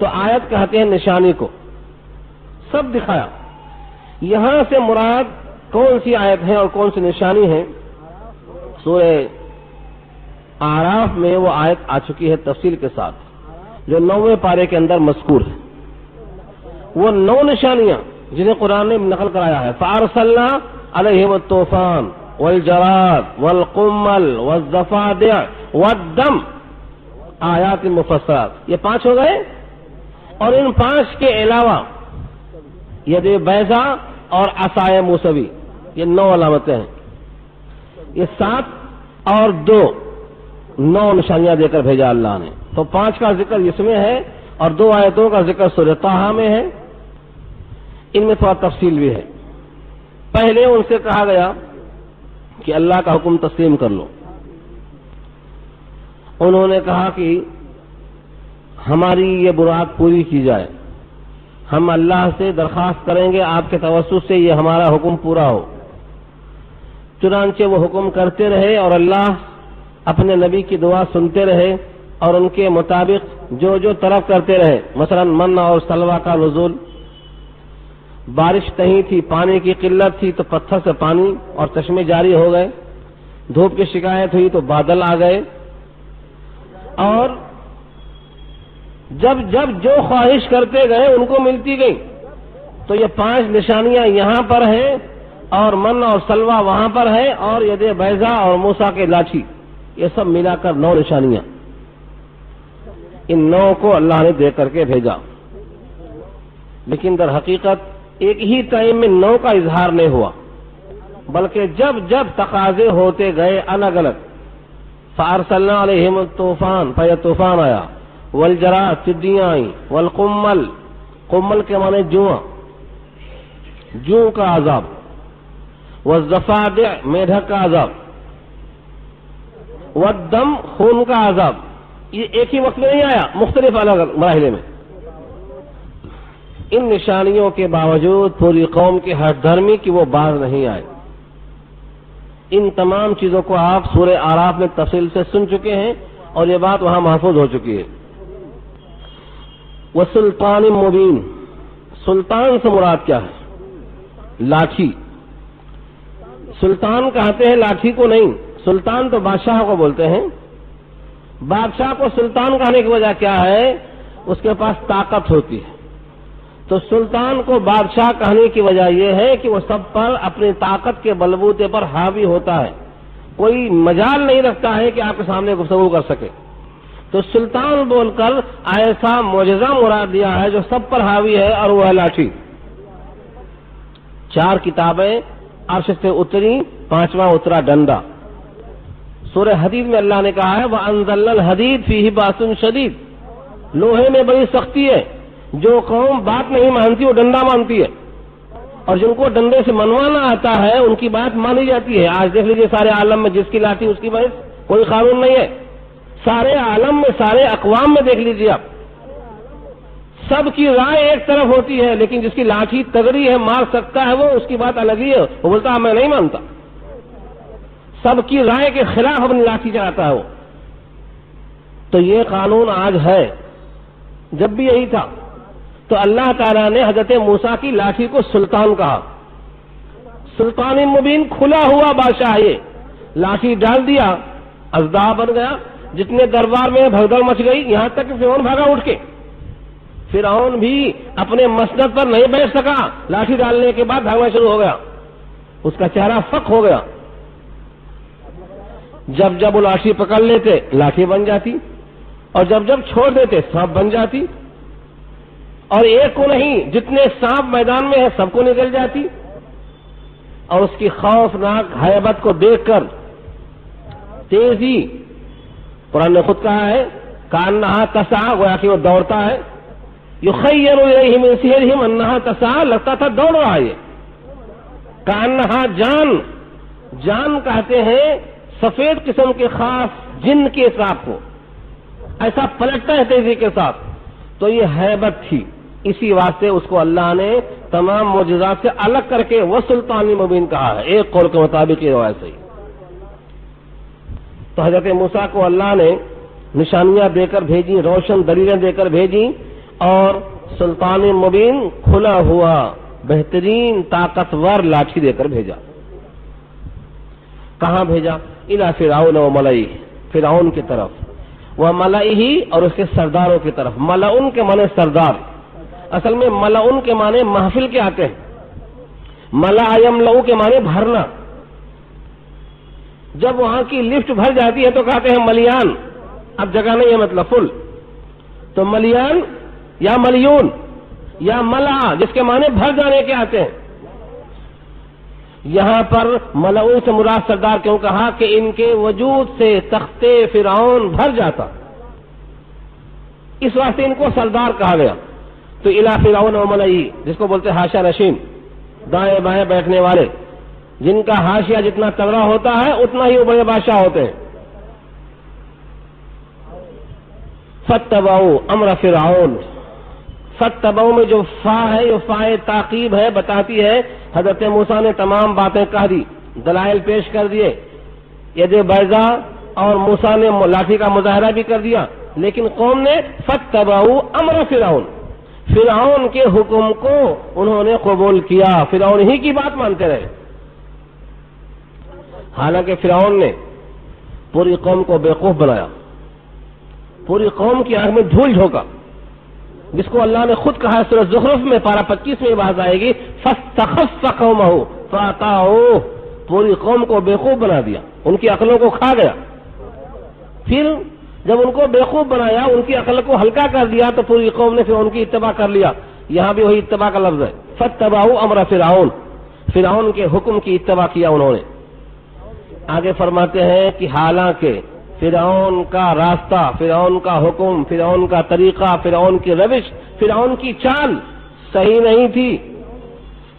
تو آیت کہتے ہیں نشانی کو، سب دکھایا۔ یہاں سے مراد کون سی آیت ہے اور کون سی نشانی ہے؟ سورہ اعراف میں وہ آیت آ چکی ہے تفصیل کے ساتھ، جو 9ویں پارے کے اندر مذکور ہے۔ وہ 9 نشانیاں جنہیں قرآن نے نقل کرایا ہے، فَأَرْسَلْنَا عَلَيْهِمُ الطُّوفَانَ وَالْجَرَادَ وَالْقُمَّلَ وَالضَّفَادِعَ وَالدَّمَ آیات مفصلات، یہ 5 ہو گئے۔ اور ان 5 کے علاوہ ید بیضا اور عصائے موسوی، یہ 9 علامتیں ہیں۔ یہ 7 اور 2 9 نشانیاں دے کر بھیجا اللہ نے۔ تو 5 کا ذکر اس میں ہے اور 2 آیتوں کا ذکر سورہ طٰہٰ میں ہے۔ ان میں تھوڑا تفصیل بھی ہے۔ پہلے ان سے کہا گیا کہ اللہ کا حکم تسلیم کر لو۔ انہوں نے کہا کہ ہماری یہ مراد پوری کی جائے، ہم اللہ سے درخواست کریں گے آپ کے توسط سے یہ ہمارا حکم پورا ہو۔ چنانچہ وہ حکم کرتے رہے اور اللہ اپنے نبی کی دعا سنتے رہے اور ان کے مطابق جو جو طلب کرتے رہے، مثلا من اور سلوہ کا نزول، بارش نہیں تھی، پانی کی قلت تھی تو پتھر سے پانی اور چشمے جاری ہو گئے، دھوپ کی شکایت ہوئی تو بادل آ گئے، اور جب جب جو خواہش کرتے گئے ان کو ملتی گئی۔ تو یہ 5 نشانیاں یہاں پر ہیں اور من اور سلوہ وہاں پر ہے اور ید بیضا اور موسیٰ کے لاٹھی، یہ سب ملا کر 9 نشانیاں۔ ان 9 کو اللہ نے دے کر کے بھیجا، لیکن در حقیقت ایک ہی ٹائم میں 9 کا اظہار نہیں ہوا، بلکہ جب جب تقاضے ہوتے گئے الگ الگ۔ فَأَرْسَلْنَا عَلَيْهِمُ الطُّوفَانَ، پھر طوفان آیا، والجراد ٹڈیاں آئیں، والقمل، قمل کے معنی جواں، جو کا عذاب، والضفادع میڈک کا عذاب، والدم خون کا عذاب۔ یہ ایک ہی وقت میں نہیں آیا، مختلف الگ مراحل میں۔ ان نشانیوں کے باوجود پوری قوم کے ہر دھرمی کی وہ باز نہیں آئے۔ ان تمام چیزوں کو آپ سورہ اعراف میں تفصیل سے سن چکے ہیں اور یہ بات وہاں محفوظ ہو چکی ہے۔ وسلطان مبین، سلطان سے مراد کیا ہے؟ لاٹھی۔ سلطان کہتے ہیں لاٹھی کو نہیں، سلطان تو بادشاہ کو بولتے ہیں۔ بادشاہ کو سلطان کہنے کی وجہ کیا ہے؟ اس کے پاس طاقت ہوتی ہے۔ تو سلطان کو بادشاہ کہنے کی وجہ یہ ہے کہ وہ سب پر اپنی طاقت کے بلبوتے پر حاوی ہوتا ہے، کوئی مجال نہیں رکھتا ہے کہ آپ کے سامنے گفتگو کر سکے۔ تو سلطان بول کر ایسا معجزہ مراد دیا ہے جو سب پر حاوی ہے، اور وہ ہے لاٹھی۔ 4 کتابیں عرش سے اتری، 5واں اترا ڈنڈا۔ سورہ حدید میں اللہ نے کہا ہے وَأَنزَلْنَا الْحَدِيدَ فِيهِ بَأْسٌ شَدِيدٌ، لوہے میں بڑی سختی ہے۔ جو قوم بات نہیں مانتی وہ ڈنڈا مانتی ہے، اور جن کو ڈنڈے سے منوانا آتا ہے ان کی بات مانی جاتی ہے۔ آج دیکھ لیجیے سارے عالم میں جس کی لاٹھی اس کی بحث، کوئی قانون نہیں ہے۔ سارے عالم میں، سارے اقوام میں دیکھ لیجیے آپ، سب کی رائے ایک طرف ہوتی ہے، لیکن جس کی لاٹھی تگڑی ہے، مار سکتا ہے، وہ اس کی بات الگ ہی ہے، وہ بولتا ہے میں نہیں مانتا۔ سب کی رائے کے خلاف اپنی لاٹھی چلاتا ہے وہ۔ تو یہ قانون آج ہے، جب بھی یہی تھا۔ تو اللہ تعالیٰ نے حضرت موسیٰ کی لاٹھی کو سلطان کہا۔ سلطان مبین، کھلا ہوا بادشاہ، یہ لاٹھی ڈال دیا، اژدہا بن گیا۔ جتنے دربار میں بھگدڑ مچ گئی، یہاں تک کہ فرعون بھاگا اٹھ کے۔ فرعون بھی اپنے مسند پر نہیں بیٹھ سکا، لاٹھی ڈالنے کے بعد بھاگنا شروع ہو گیا، اس کا چہرہ فک ہو گیا۔ جب جب وہ لاٹھی پکڑ لیتے لاٹھی بن جاتی، اور جب جب چھوڑ دیتے سانپ بن جاتی، اور ایک کو نہیں جتنے سانپ میدان میں ہے سب کو نکل جاتی۔ اور اس کی خوفناک ہیبت کو دیکھ کر تیزی، قرآن نے خود کہا ہے کانہا تسعی، گویا کہ وہ دوڑتا ہے۔ یخیر الیہ من سحرہم انہا تسعی، لگتا تھا دوڑ رہا ہے۔ یہ کانہا، جان، جان کہتے ہیں سفید قسم کے خاص جن کے سانپ کو، ایسا پلٹتا ہے تیزی کے ساتھ۔ تو یہ ہیبت تھی، اسی واسطے اس کو اللہ نے تمام معجزات سے الگ کر کے وہ سلطان مبین کہا ہے، ایک قول کے مطابق یہ روایت صحیح۔ تو حضرت موسیٰ کو اللہ نے نشانیاں دے کر بھیجی، روشن دلیلیں دے کر بھیجی، اور سلطان مبین کھلا ہوا بہترین طاقتور لاٹھی دے کر بھیجا. کہاں بھیجا؟ الی فرعون و ملئہ، فرعون کی طرف، و ملئہ اور اس کے سرداروں کی طرف. ملعون کے معنی سردار، اصل میں ملعون کے معنی محفل کے آتے ہیں. ملأ یملؤ کے معنی بھرنا. جب وہاں کی لفٹ بھر جاتی ہے تو کہتے ہیں ملیان، اب جگہ نہیں ہے مطلب فل. تو ملیان یا ملیون یا ملأ جس کے معنی بھر جانے کے آتے ہیں. یہاں پر ملعون سے مراد سردار کیوں کہا؟ کہ ان کے وجود سے تخت فرعون بھر جاتا، اس واسطے ان کو سردار کہا گیا. تو الی فرعون و ملئہ جس کو بولتے حاشیہ نشین، دائیں بائیں بیٹھنے والے، جن کا حاشیہ جتنا تگڑا ہوتا ہے اتنا ہی وہ بڑے بادشاہ ہوتے ہیں. فاتبعوا امر فرعون. فاتبعوا میں جو فا ہے یہ فائے تعقیب ہے، بتاتی ہے حضرت موسیٰ نے تمام باتیں کہہ دی، دلائل پیش کر دیے، ید بیضاء اور موسیٰ نے لاٹھی کا مظاہرہ بھی کر دیا، لیکن قوم نے فاتبعوا امر فرعون، فرعون کے حکم کو انہوں نے قبول کیا، فرعون ہی کی بات مانتے رہے. حالانکہ فرعون نے پوری قوم کو بیوقوف بنایا، پوری قوم کی آنکھ میں دھول جھونکا، جس کو اللہ نے خود کہا سورہ زخرف میں پارہ 25 میں بات آئے گی، فاستخف قومہ فاطاعوہ، پوری قوم کو بیوقوف بنا دیا، ان کی عقلوں کو کھا گیا. پھر جب ان کو بیوقوف بنایا، ان کی عقل کو ہلکا کر دیا، تو پوری قوم نے پھر ان کی اتباع کر لیا. یہاں بھی وہی اتباع کا لفظ ہے، فاتبعوا امر فرعون، فرعون کے حکم کی اتباع کیا انہوں نے. آگے فرماتے ہیں کہ حالانکہ فرعون کا راستہ، فرعون کا حکم، فرعون کا طریقہ، فرعون کی روش، فرعون کی چال صحیح نہیں تھی.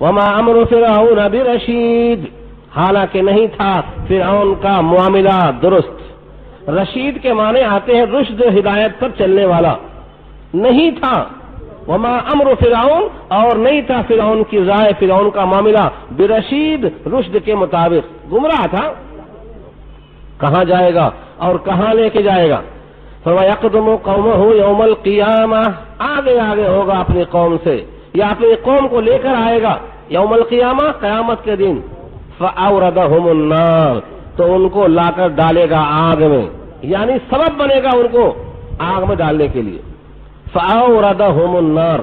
وما امر فرعون برشید، حالانکہ نہیں تھا فرعون کا معاملہ درست. رشید کے معنی آتے ہیں رشد، ہدایت پر چلنے والا نہیں تھا. وما امر فرعون، اور نہیں تھا فرعون کی رائے، فرعون کا معاملہ برشید، رشد کے مطابق، گمراہ تھا. کہاں جائے گا اور کہاں لے کے جائے گا؟ فَيَقْدُمُ قَوْمَهُ يَوْمَ الْقِيَامَةِ، آگے آگے ہوگا اپنی قوم سے، یا اپنی قوم کو لے کر آئے گا یوم القیامہ، قیامت کے دن. فَأَوْرَدَهُمُ النَّارِ، تو ان کو لا کر ڈالے گا آگ میں، یعنی سبب بنے گا ان کو آگ میں ڈالنے کے لیے. فَأَوْرَدَهُمُ النَّارِ،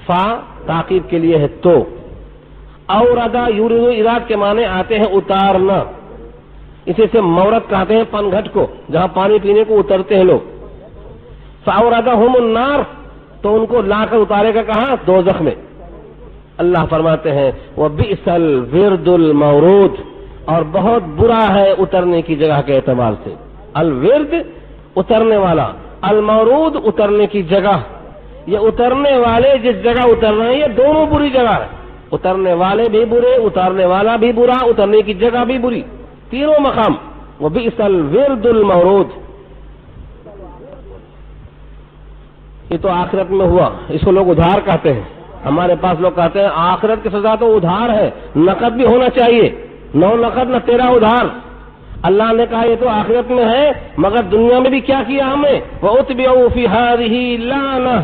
فا تعقیب کے لیے ہے تو، اوردا یورد اراد کے معنی آتے ہیں اتارنا، اسی سے مورد کہتے ہیں پن گھٹ کو، جہاں پانی پینے کو اترتے ہیں لوگ. فَأَوْرَدَهُمُ النَّارِ، تو ان کو لا کر اتارے گا کہاں؟ دوزخ میں. اللہ فرماتے ہیں وَبِئْسَ الْوِرْدُ الْمَوْرُودُ، اور بہت برا ہے اترنے کی جگہ کے اعتبار سے. الورد اترنے والا، المورود اترنے کی جگہ. یہ اترنے والے جس جگہ اتر رہے ہیں یہ دونوں بری جگہ ہے. اترنے والے بھی برے، اتارنے والا بھی برا، اترنے کی جگہ بھی بری، تینوں مقام. وَبِئْسَ الْوِرْدُ الْمَوْرُودُ، یہ تو آخرت میں ہوا، اس کو لوگ ادھار کہتے ہیں. ہمارے پاس لوگ کہتے ہیں آخرت کی سزا تو ادھار ہے، نقد بھی ہونا چاہیے، نو نقد نہ تیرا ادھار. اللہ نے کہا یہ تو آخرت میں ہے، مگر دنیا میں بھی کیا کیا ہم نے؟ وَأُتْبِعُوا فِي هَٰذِهِ لَعْنَةٌ،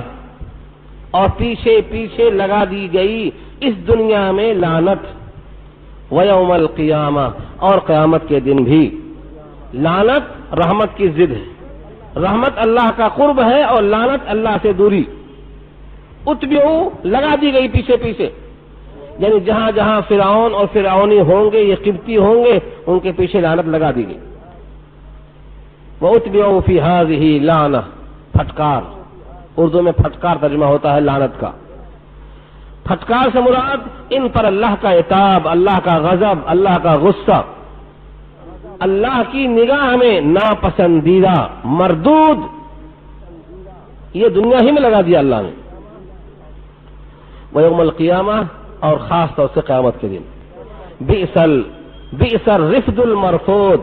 اور پیچھے پیچھے لگا دی گئی اس دنیا میں لعنت. وَيَوْمَ الْقِيَامَةِ، اور قیامت کے دن بھی. لعنت رحمت کی ضد ہے، رحمت اللہ کا قرب ہے اور لعنت اللہ سے دوری. اتبعوا لگا دی گئی پیچھے پیچھے، یعنی جہاں جہاں فرعون اور فرعونی ہوں گے، یہ قبطی ہوں گے، ان کے پیچھے لعنت لگا دی گئی. وَأُتْبِعُوا فِي هَٰذِهِ لَعْنَةٌ، پھٹکار، اردو میں پھٹکار ترجمہ ہوتا ہے لعنت کا. پھٹکار سے مراد ان پر اللہ کا عتاب، اللہ کا غضب، اللہ کا غصہ، اللہ کی نگاہ میں ناپسندیدہ، مردود، یہ دنیا ہی میں لگا دیا اللہ نے. وَيَوْمَ الْقِيَامَةِ، اور خاص طور سے قیامت کے دن. بئس الرفد المرفود،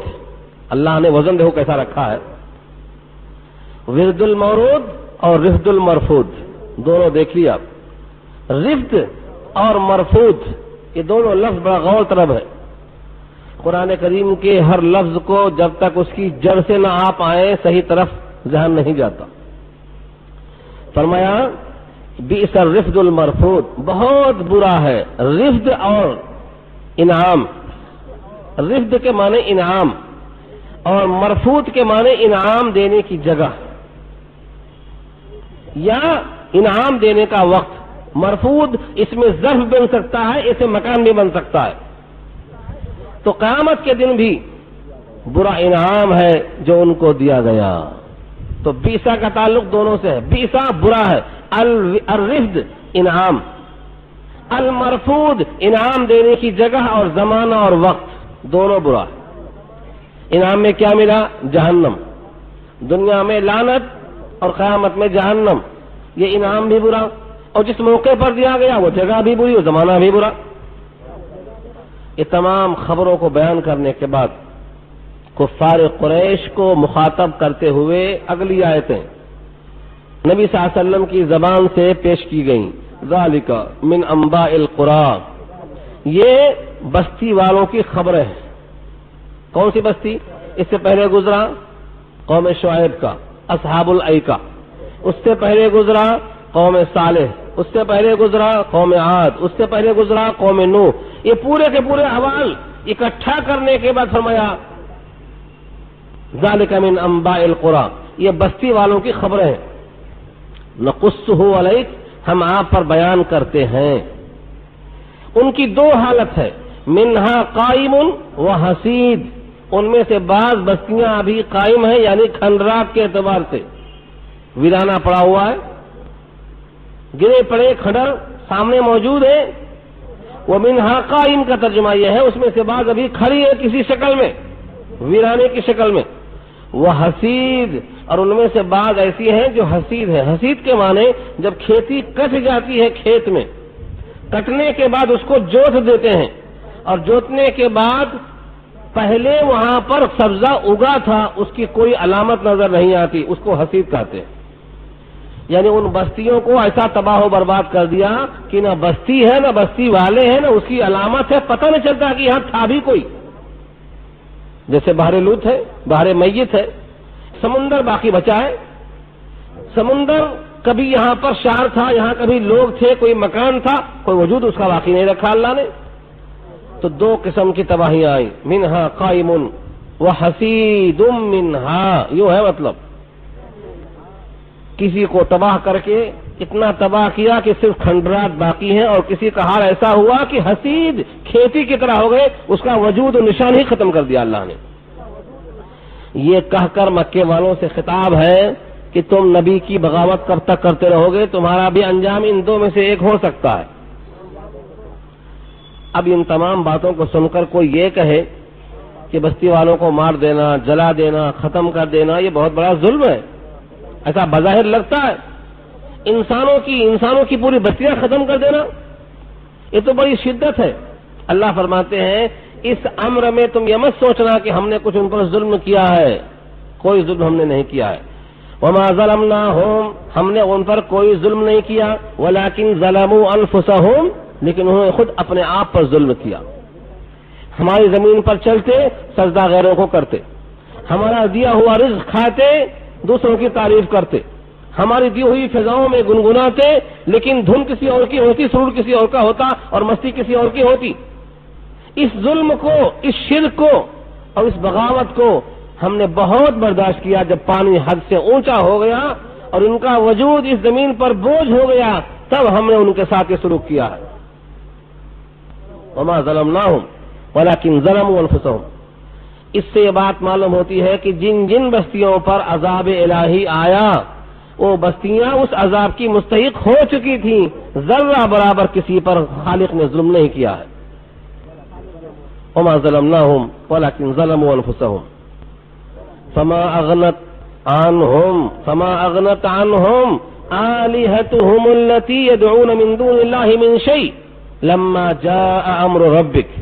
اللہ نے وزن دیکھو کیسا رکھا ہے، ورد المورود اور رفد المرفود دونوں دیکھ لیا. رفد اور مرفود یہ دونوں لفظ بڑا غور طلب ہے. قرآن کریم کے ہر لفظ کو جب تک اس کی جڑ سے نہ آپ آئے صحیح طرف ذہن نہیں جاتا. فرمایا بئس الرفد المرفود، بہت برا ہے رفد اور انعام۔ رفد کے معنی انعام اور مرفود کے معنی انعام دینے کی جگہ یا انعام دینے کا وقت۔ مرفود اس میں ظرف بن سکتا ہے، اسے مکان بھی بن سکتا ہے۔ تو قیامت کے دن بھی برا انعام ہے جو ان کو دیا گیا۔ تو بیسا کا تعلق دونوں سے ہے، بیسا برا ہے، الرفد انعام، المرفود انعام دینے کی جگہ اور زمانہ اور وقت دونوں برا ہے۔ انعام میں کیا ملا؟ جہنم، دنیا میں لعنت اور قیامت میں جہنم، یہ انعام بھی برا، اور جس موقع پر دیا گیا وہ جگہ بھی بری اور زمانہ بھی برا۔ یہ تمام خبروں کو بیان کرنے کے بعد کفار قریش کو مخاطب کرتے ہوئے اگلی آیتیں نبی صلی اللہ علیہ وسلم کی زبان سے پیش کی گئیں۔ ذالک من انباء القری، یہ بستی والوں کی خبریں ہیں۔ کون سی بستی؟ اس سے پہلے گزرا قوم شعیب کا اصحاب الایکہ، اس سے پہلے گزرا قوم صالح، اس سے پہلے گزرا قوم عاد، اس سے پہلے گزرا قوم نوح۔ یہ پورے کے پورے احوال اکٹھا کرنے کے بعد فرمایا ذالک من انباء القری، یہ بستی والوں کی خبریں ہیں۔ نقصہ علیک، ہم آپ پر بیان کرتے ہیں۔ ان کی دو حالت ہے، منہا قائم و حسید، ان میں سے بعض بستیاں ابھی قائم ہیں، یعنی کھنڈرات کے اعتبار سے ویرانہ پڑا ہوا ہے، گرے پڑے کھنڈر سامنے موجود ہے۔ وہ منہا قائم کا ترجمہ یہ ہے، اس میں سے بعض ابھی کھڑی ہے کسی شکل میں، ویرانے کی شکل میں۔ وہ حسید، اور ان میں سے بعض ایسی ہیں جو حسید ہے۔ حسید کے معنی جب کھیتی کٹ جاتی ہے، کھیت میں کٹنے کے بعد اس کو جوت دیتے ہیں، اور جوتنے کے بعد پہلے وہاں پر سبزہ اگا تھا، اس کی کوئی علامت نظر نہیں آتی، اس کو حسید کہتے ہیں۔ یعنی ان بستیوں کو ایسا تباہ و برباد کر دیا کہ نہ بستی ہے نہ بستی والے ہیں، نہ اس کی علامت ہے، پتہ نہیں چلتا کہ یہاں تھا بھی کوئی۔ جیسے بحر لوط ہے، بحر میت ہے، سمندر باقی بچا ہے۔ سمندر کبھی یہاں پر شہر تھا، یہاں کبھی لوگ تھے، کوئی مکان تھا، کوئی وجود اس کا باقی نہیں رکھا اللہ نے۔ تو دو قسم کی تباہیاں آئیں، منہا قائم وحسید منہا، یوں ہے مطلب کسی کو تباہ کر کے اتنا تباہ کیا کہ صرف کھنڈرات باقی ہیں، اور کسی کا حال ایسا ہوا کہ حسید کھیتی کی طرح ہو گئے، اس کا وجود و نشان ہی ختم کر دیا اللہ نے۔ یہ کہہ کر مکے والوں سے خطاب ہے کہ تم نبی کی بغاوت کب تک کرتے رہو گے، تمہارا بھی انجام ان دو میں سے ایک ہو سکتا ہے۔ اب ان تمام باتوں کو سن کر کوئی یہ کہے کہ بستی والوں کو مار دینا، جلا دینا، ختم کر دینا یہ بہت بڑا ظلم ہے، ایسا بظاہر لگتا ہے۔ انسانوں کی پوری بستیاں ختم کر دینا یہ تو بڑی شدت ہے۔ اللہ فرماتے ہیں اس امر میں تم یہ مت سوچنا کہ ہم نے کچھ ان پر ظلم کیا ہے، کوئی ظلم ہم نے نہیں کیا ہے۔ وما ظلمناہم، ہم نے ان پر کوئی ظلم نہیں کیا، ولکن ظلموا انفسہم، لیکن انہوں نے خود اپنے آپ پر ظلم کیا۔ ہماری زمین پر چلتے سجدہ غیروں کو کرتے، ہمارا دیا ہوا رزق کھاتے دوسروں کی تعریف کرتے، ہماری دی ہوئی فضاؤں میں گنگناتے، لیکن دھن کسی اور کی ہوتی، سرور کسی اور کا ہوتا، اور مستی کسی اور کی ہوتی۔ اس ظلم کو، اس شرک کو اور اس بغاوت کو ہم نے بہت برداشت کیا۔ جب پانی حد سے اونچا ہو گیا اور ان کا وجود اس زمین پر بوجھ ہو گیا، تب ہم نے ان کے ساتھ یہ سلوک کیا ہے۔ وما ظلمناہم ولکن ظلموا انفسہم۔ اس سے یہ بات معلوم ہوتی ہے کہ جن جن بستیوں پر عذاب الہی آیا وہ بستیاں اس عذاب کی مستحق ہو چکی تھیں، ذرہ برابر کسی پر خالق نے ظلم نہیں کیا ہے۔ وما ظلمناہم ولکن ظلموا انفسہم فما اغنت عنہم آلہتہم التی یدعون من دون اللہ من شیء لما جاء امر ربک۔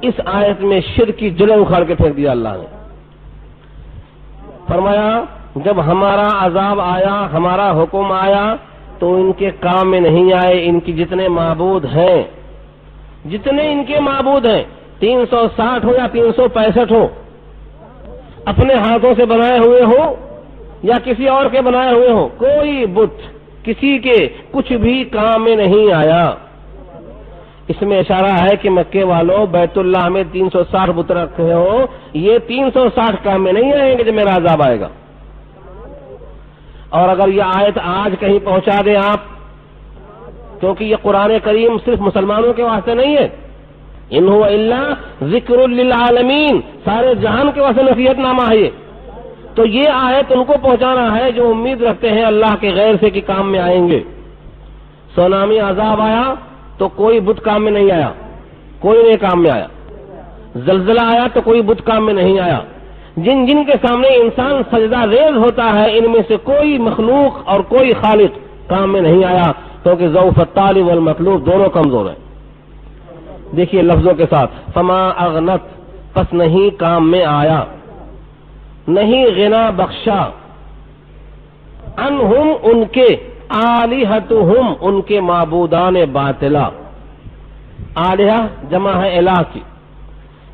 اس آیت میں شرک کی جڑیں اکھاڑ کے پھینک دیا اللہ نے۔ فرمایا جب ہمارا عذاب آیا، ہمارا حکم آیا، تو ان کے کام میں نہیں آئے ان کی جتنے معبود ہیں، جتنے ان کے معبود ہیں، 360 ہو یا 365 ہو، اپنے ہاتھوں سے بنائے ہوئے ہو یا کسی اور کے بنائے ہوئے ہو، کوئی بت کسی کے کچھ بھی کام میں نہیں آیا۔ اس میں اشارہ ہے کہ مکے والوں بیت اللہ میں 360 بت رکھے ہو، یہ 360 کام میں نہیں آئیں گے جب میرا عذاب آئے گا۔ اور اگر یہ آیت آج کہیں پہنچا دیں آپ، کیونکہ یہ قرآن کریم صرف مسلمانوں کے واسطے نہیں ہے، ان هو الا ذکر للعالمین، سارے جہان کے واسطے نصیحت نامہ ہے یہ، تو یہ آیت ان کو پہنچانا ہے جو امید رکھتے ہیں اللہ کے غیر سے کہ کام میں آئیں گے۔ سونامی عذاب آیا تو کوئی بت کام میں نہیں آیا، کوئی نہیں کام میں آیا۔ زلزلہ آیا تو کوئی بت کام میں نہیں آیا۔ جن جن کے سامنے انسان سجدہ ریز ہوتا ہے، ان میں سے کوئی مخلوق اور کوئی خالق کام میں نہیں آیا، کیونکہ ضعف الطالب والمطلوب دونوں کمزور ہیں۔ دیکھیے لفظوں کے ساتھ، فما اغنت، پس نہیں کام میں آیا، نہیں غنا بخشا، انہم ان کے، آلہتہم ان کے معبودان باطلا۔ آلہہ جمع ہے الہ کی،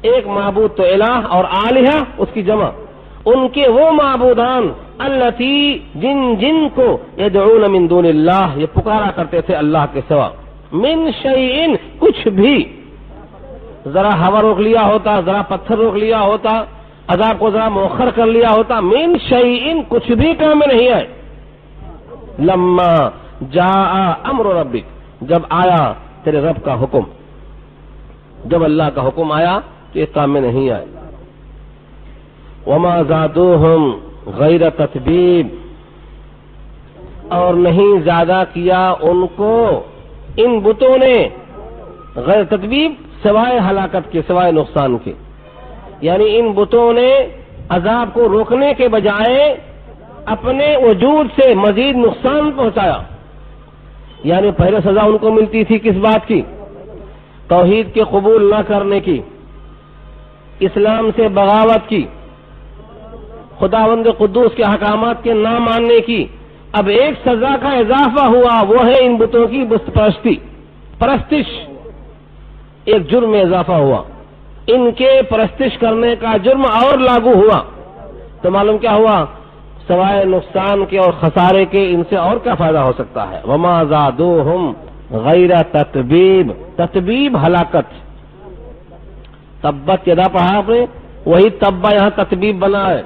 ایک معبود تو الہ اور آلہہ اس کی جمع، ان کے وہ معبودان التی جن جن کو یدعون من دون اللہ، یہ پکارا کرتے تھے اللہ کے سوا، من شیئن کچھ بھی، ذرا ہوا روک لیا ہوتا، ذرا پتھر روک لیا ہوتا، عذاب کو ذرا مؤخر کر لیا ہوتا، من شیئن کچھ بھی کام میں نہیں آئے۔ لما جاء امر ربک، جب آیا تیرے رب کا حکم، جب اللہ کا حکم آیا تو یہ کام میں نہیں آئے۔ وما زادوہم غیر تتبیب، اور نہیں زیادہ کیا ان کو ان بتوں نے، غیر تتبیب سوائے ہلاکت کے، سوائے نقصان کے، یعنی ان بتوں نے عذاب کو روکنے کے بجائے اپنے وجود سے مزید نقصان پہنچایا۔ یعنی پہلے سزا ان کو ملتی تھی کس بات کی؟ توحید کے قبول نہ کرنے کی، اسلام سے بغاوت کی، خداوند قدوس کے احکامات کے نہ ماننے کی۔ اب ایک سزا کا اضافہ ہوا، وہ ہے ان بتوں کی بت پرستی، پرستش، ایک جرم میں اضافہ ہوا، ان کے پرستش کرنے کا جرم اور لاگو ہوا۔ تو معلوم کیا ہوا؟ سوائے نقصان کے اور خسارے کے ان سے اور کیا فائدہ ہو سکتا ہے؟ وما زادوہم غیر تتبیب، تتبیب ہلاکت، تبت یدا پڑھا آپ نے، وہی تبا یہاں تتبیب بنا ہے،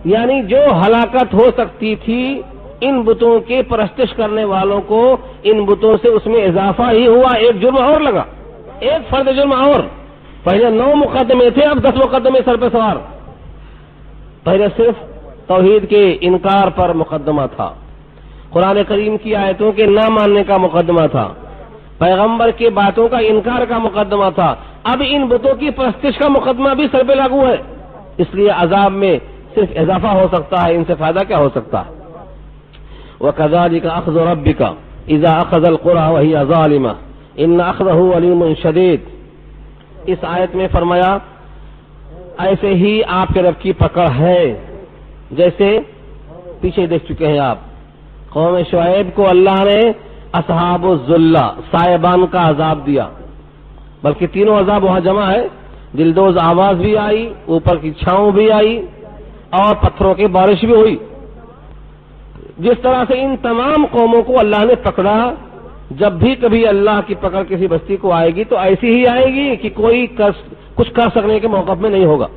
یعنی جو ہلاکت ہو سکتی تھی ان بتوں کے پرستش کرنے والوں کو، ان بتوں سے اس میں اضافہ ہی ہوا، ایک جرم اور لگا، ایک فرد جرم اور۔ پہلے 9 مقدمے تھے، اب 10 مقدمے سر پہ سوار۔ پہلے صرف توحید کے انکار پر مقدمہ تھا، قرآن کریم کی آیتوں کے نہ ماننے کا مقدمہ تھا، پیغمبر کی باتوں کا انکار کا مقدمہ تھا، اب ان بتوں کی پرستش کا مقدمہ بھی سر پہ لاگو ہے۔ اس لیے عذاب میں صرف اضافہ ہو سکتا ہے، ان سے فائدہ کیا ہو سکتا ہے؟ وَكَذَلِكَ أَخْذُ رَبِّكَ إِذَا أَخَذَ الْقُرَىٰ وَهِيَ ظَالِمَةٌ إِنَّ أَخْذَهُ عَلِيمٌ شَدِيدٌ۔ اس آیت میں فرمایا ایسے ہی آپ کے رب کی پکڑ ہے، جیسے پیچھے دیکھ چکے ہیں آپ، قوم شعیب کو اللہ نے اصحاب الذلہ، سائبان کا عذاب دیا، بلکہ تینوں عذاب وہاں جمع ہے، دلدوز آواز بھی آئی، اوپر کی چھاؤں بھی آئی، اور پتھروں کی بارش بھی ہوئی۔ جس طرح سے ان تمام قوموں کو اللہ نے پکڑا، جب بھی کبھی اللہ کی پکڑ کسی بستی کو آئے گی تو ایسی ہی آئے گی کہ کوئی کچھ کر سکنے کے موقع میں نہیں ہوگا۔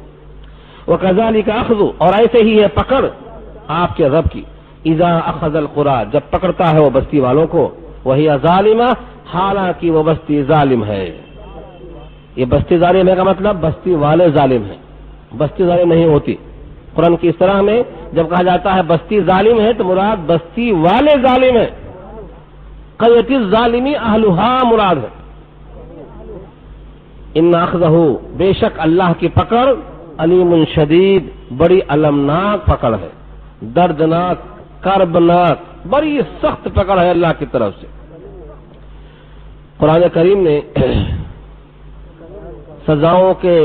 وَكَذَلِكَ أَخْذُ، اور ایسے ہی ہے پکڑ آپ کے رب کی، اذا اخذ القرى، جب پکڑتا ہے وہ بستی والوں کو، وہی ظالمہ، حالانکہ وہ بستی ظالم ہے۔ یہ بستی ظالم ہے کا مطلب بستی والے ظالم ہیں، بستی ظالم نہیں ہوتی۔ قرآن کی اس طرح میں جب کہا جاتا ہے بستی ظالم ہے تو مراد بستی والے ظالم ہے، قریۃ الظالمی اہلھا مراد ہے۔ ان اخذہ، بے شک اللہ کی پکڑ، علیم شدید، بڑی المناک پکڑ ہے، دردناک، کربناک، بڑی سخت پکڑ ہے اللہ کی طرف سے۔ قرآن کریم نے سزاؤں کے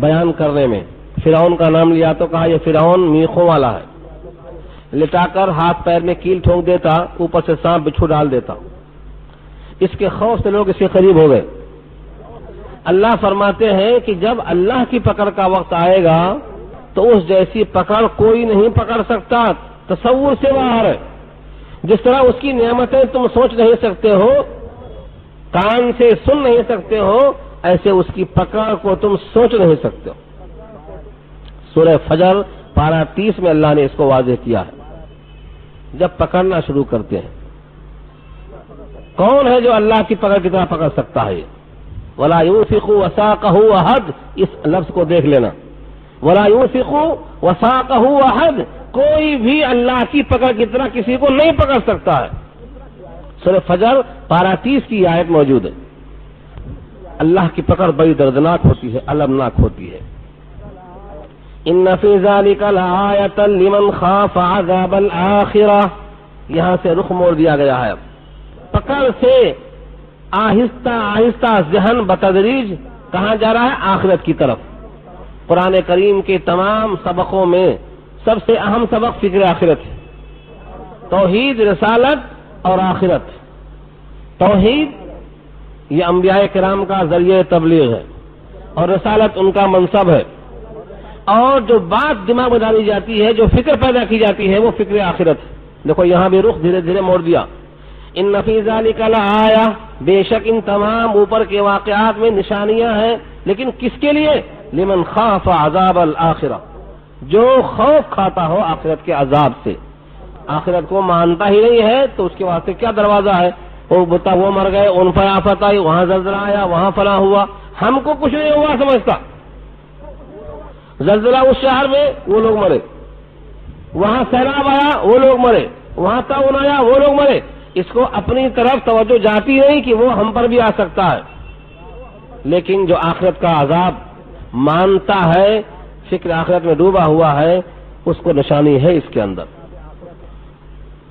بیان کرنے میں فرعون کا نام لیا تو کہا یہ فرعون میخوں والا ہے، لٹا کر ہاتھ پیر میں کیل ٹھونک دیتا، اوپر سے سانپ بچھو ڈال دیتا، اس کے خوف سے لوگ اس کے قریب ہو گئے۔ اللہ فرماتے ہیں کہ جب اللہ کی پکڑ کا وقت آئے گا تو اس جیسی پکڑ کوئی نہیں پکڑ سکتا، تصور سے باہر ہے۔ جس طرح اس کی نعمتیں تم سوچ نہیں سکتے ہو، کان سے سن نہیں سکتے ہو، ایسے اس کی پکڑ کو تم سوچ نہیں سکتے ہو۔ سورہ فجر پارہ 30 میں اللہ نے اس کو واضح کیا ہے۔ جب پکڑنا شروع کرتے ہیں، کون ہے جو اللہ کی پکڑ کی طرح پکڑ سکتا ہے؟ وَلَا يُوثِقُ وَثَاقَهُ أَحَدٌ، اس لفظ کو دیکھ لینا، وَلَا يُوثِقُ وَثَاقَهُ أَحَدٌ، کوئی بھی اللہ کی پکڑ کی طرح کسی کو نہیں پکڑ سکتا ہے۔ سورہ فجر پارہ 30 کی آیت موجود ہے۔ اللہ کی پکڑ بڑی دردناک ہوتی ہے، المناک ہوتی ہے۔ ان فی ذلک لآیۃ لمن خاف عذاب الآخرہ، یہاں سے رخ موڑ دیا گیا ہے، پکڑ سے آہستہ آہستہ ذہن بتدریج کہاں جا رہا ہے؟ آخرت کی طرف۔ قرآن کریم کے تمام سبقوں میں سب سے اہم سبق فکر آخرت ہے، توحید، رسالت اور آخرت۔ توحید یہ انبیاء کرام کا ذریعہ تبلیغ ہے، اور رسالت ان کا منصب ہے، اور جو بات دماغ میں ڈالی جاتی ہے، جو فکر پیدا کی جاتی ہے، وہ فکر آخرت ہے۔ دیکھو یہاں بھی رخ دھیرے دھیرے موڑ دیا۔ ان فی ذلک لآیہ، بے شک ان تمام اوپر کے واقعات میں نشانیاں ہیں، لیکن کس کے لیے؟ لمن خاف عذاب الآخرہ، جو خوف کھاتا ہو آخرت کے عذاب سے۔ آخرت کو مانتا ہی نہیں ہے تو اس کے واسطے کیا دروازہ ہے؟ وہ بتا وہ مر گئے، ان پر آفت آئی، وہاں زلزلہ آیا، وہاں فلاں ہوا، ہم کو کچھ نہیں ہوا سمجھتا۔ زلزلہ اس شہر میں، وہ لوگ مرے، وہاں سیلاب آیا، وہ لوگ مرے، وہاں طاعون آیا، وہ لوگ مرے۔ اس کو اپنی طرف توجہ جاتی نہیں کہ وہ ہم پر بھی آ سکتا ہے۔ لیکن جو آخرت کا عذاب مانتا ہے، فکر آخرت میں ڈوبا ہوا ہے، اس کو نشانی ہے اس کے اندر۔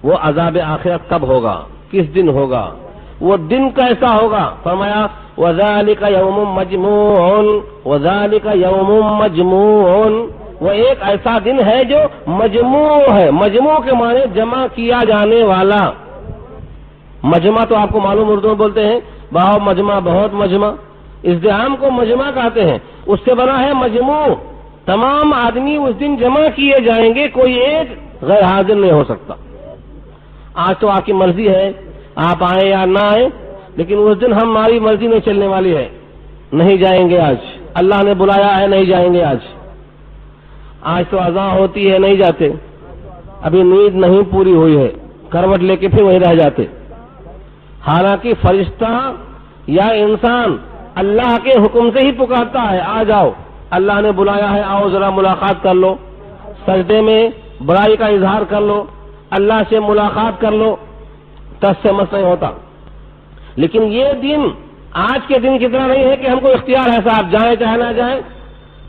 وہ عذاب آخرت کب ہوگا؟ کس دن ہوگا؟ وہ دن کیسا ہوگا؟ فرمایا وَذَلِكَ يَوْمٌ مَجْمُوعٌ، وَذَلِكَ يَوْمٌ مَجْمُوعٌ، وہ ایک ایسا دن ہے جو مجموع ہے۔ مجموع کے معنی جمع کیا جانے والا۔ مجمع تو آپ کو معلوم اردو میں بولتے ہیں، بہت مجمع، بہت مجمع، ازدحام کو مجمع کہتے ہیں، اس سے بنا ہے مجموع۔ تمام آدمی اس دن جمع کیے جائیں گے، کوئی ایک غیر حاضر نہیں ہو سکتا۔ آج تو آپ کی مرضی ہے، آپ آئیں یا نہ آئیں، لیکن اس دن ہماری مرضی نہیں چلنے والی ہے، نہیں جائیں گے آج، اللہ نے بلایا ہے نہیں جائیں گے آج۔ آج تو اذان ہوتی ہے نہیں جاتے، ابھی نیند نہیں پوری ہوئی ہے، کروٹ لے کے پھر وہیں رہ جاتے۔ حالانکہ فرشتہ یا انسان اللہ کے حکم سے ہی پکارتا ہے، آ جاؤ، اللہ نے بلایا ہے، آؤ ذرا ملاقات کر لو، سجدے میں برائی کا اظہار کر لو، اللہ سے ملاقات کر لو، تس سے مس نہیں ہوتا۔ لیکن یہ دن آج کے دن کی طرح نہیں ہے کہ ہم کو اختیار ہے صاحب جائیں چاہے نہ جائیں۔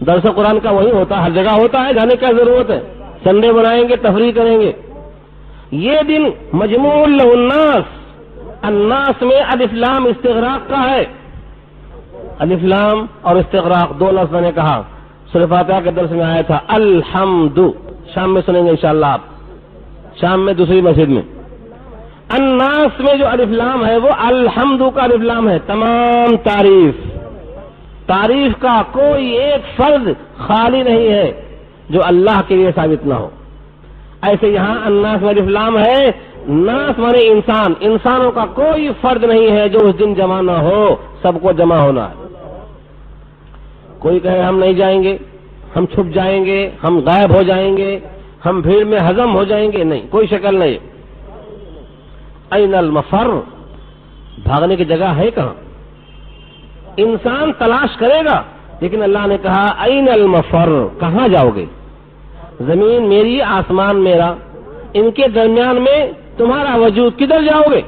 درس قرآن کا وہی ہوتا ہے، ہر جگہ ہوتا ہے، جانے کی ضرورت ہے، سنڈے بنائیں گے، تفریح کریں گے۔ یہ دن مجموع الناس، الناس میں الف لام استغراق کا ہے۔ الف لام اور استغراق دو لفظ میں نے کہا، سورہ فاتحہ کے درس میں آیا تھا۔ الحمد شام میں سنیں گے انشاءاللہ، آپ شام میں دوسری مسجد میں۔ الناس میں جو الف لام ہے وہ الحمد کا الف لام ہے، تمام تعریف، تعریف کا کوئی ایک فرد خالی نہیں ہے جو اللہ کے لیے ثابت نہ ہو۔ ایسے یہاں الناس میں الف لام ہے، ناس مانے انسان، انسانوں کا کوئی فرد نہیں ہے جو اس دن جمع نہ ہو، سب کو جمع ہونا ہے۔ کوئی کہے ہم نہیں جائیں گے، ہم چھپ جائیں گے، ہم غائب ہو جائیں گے، ہم بھیڑ میں ہضم ہو جائیں گے، نہیں، کوئی شکل نہیں۔ این المفر، بھاگنے کی جگہ ہے کہاں؟ انسان تلاش کرے گا، لیکن اللہ نے کہا این المفر، کہاں جاؤ گے؟ زمین میری، آسمان میرا، ان کے درمیان میں تمہارا وجود، کدھر جاؤ گے؟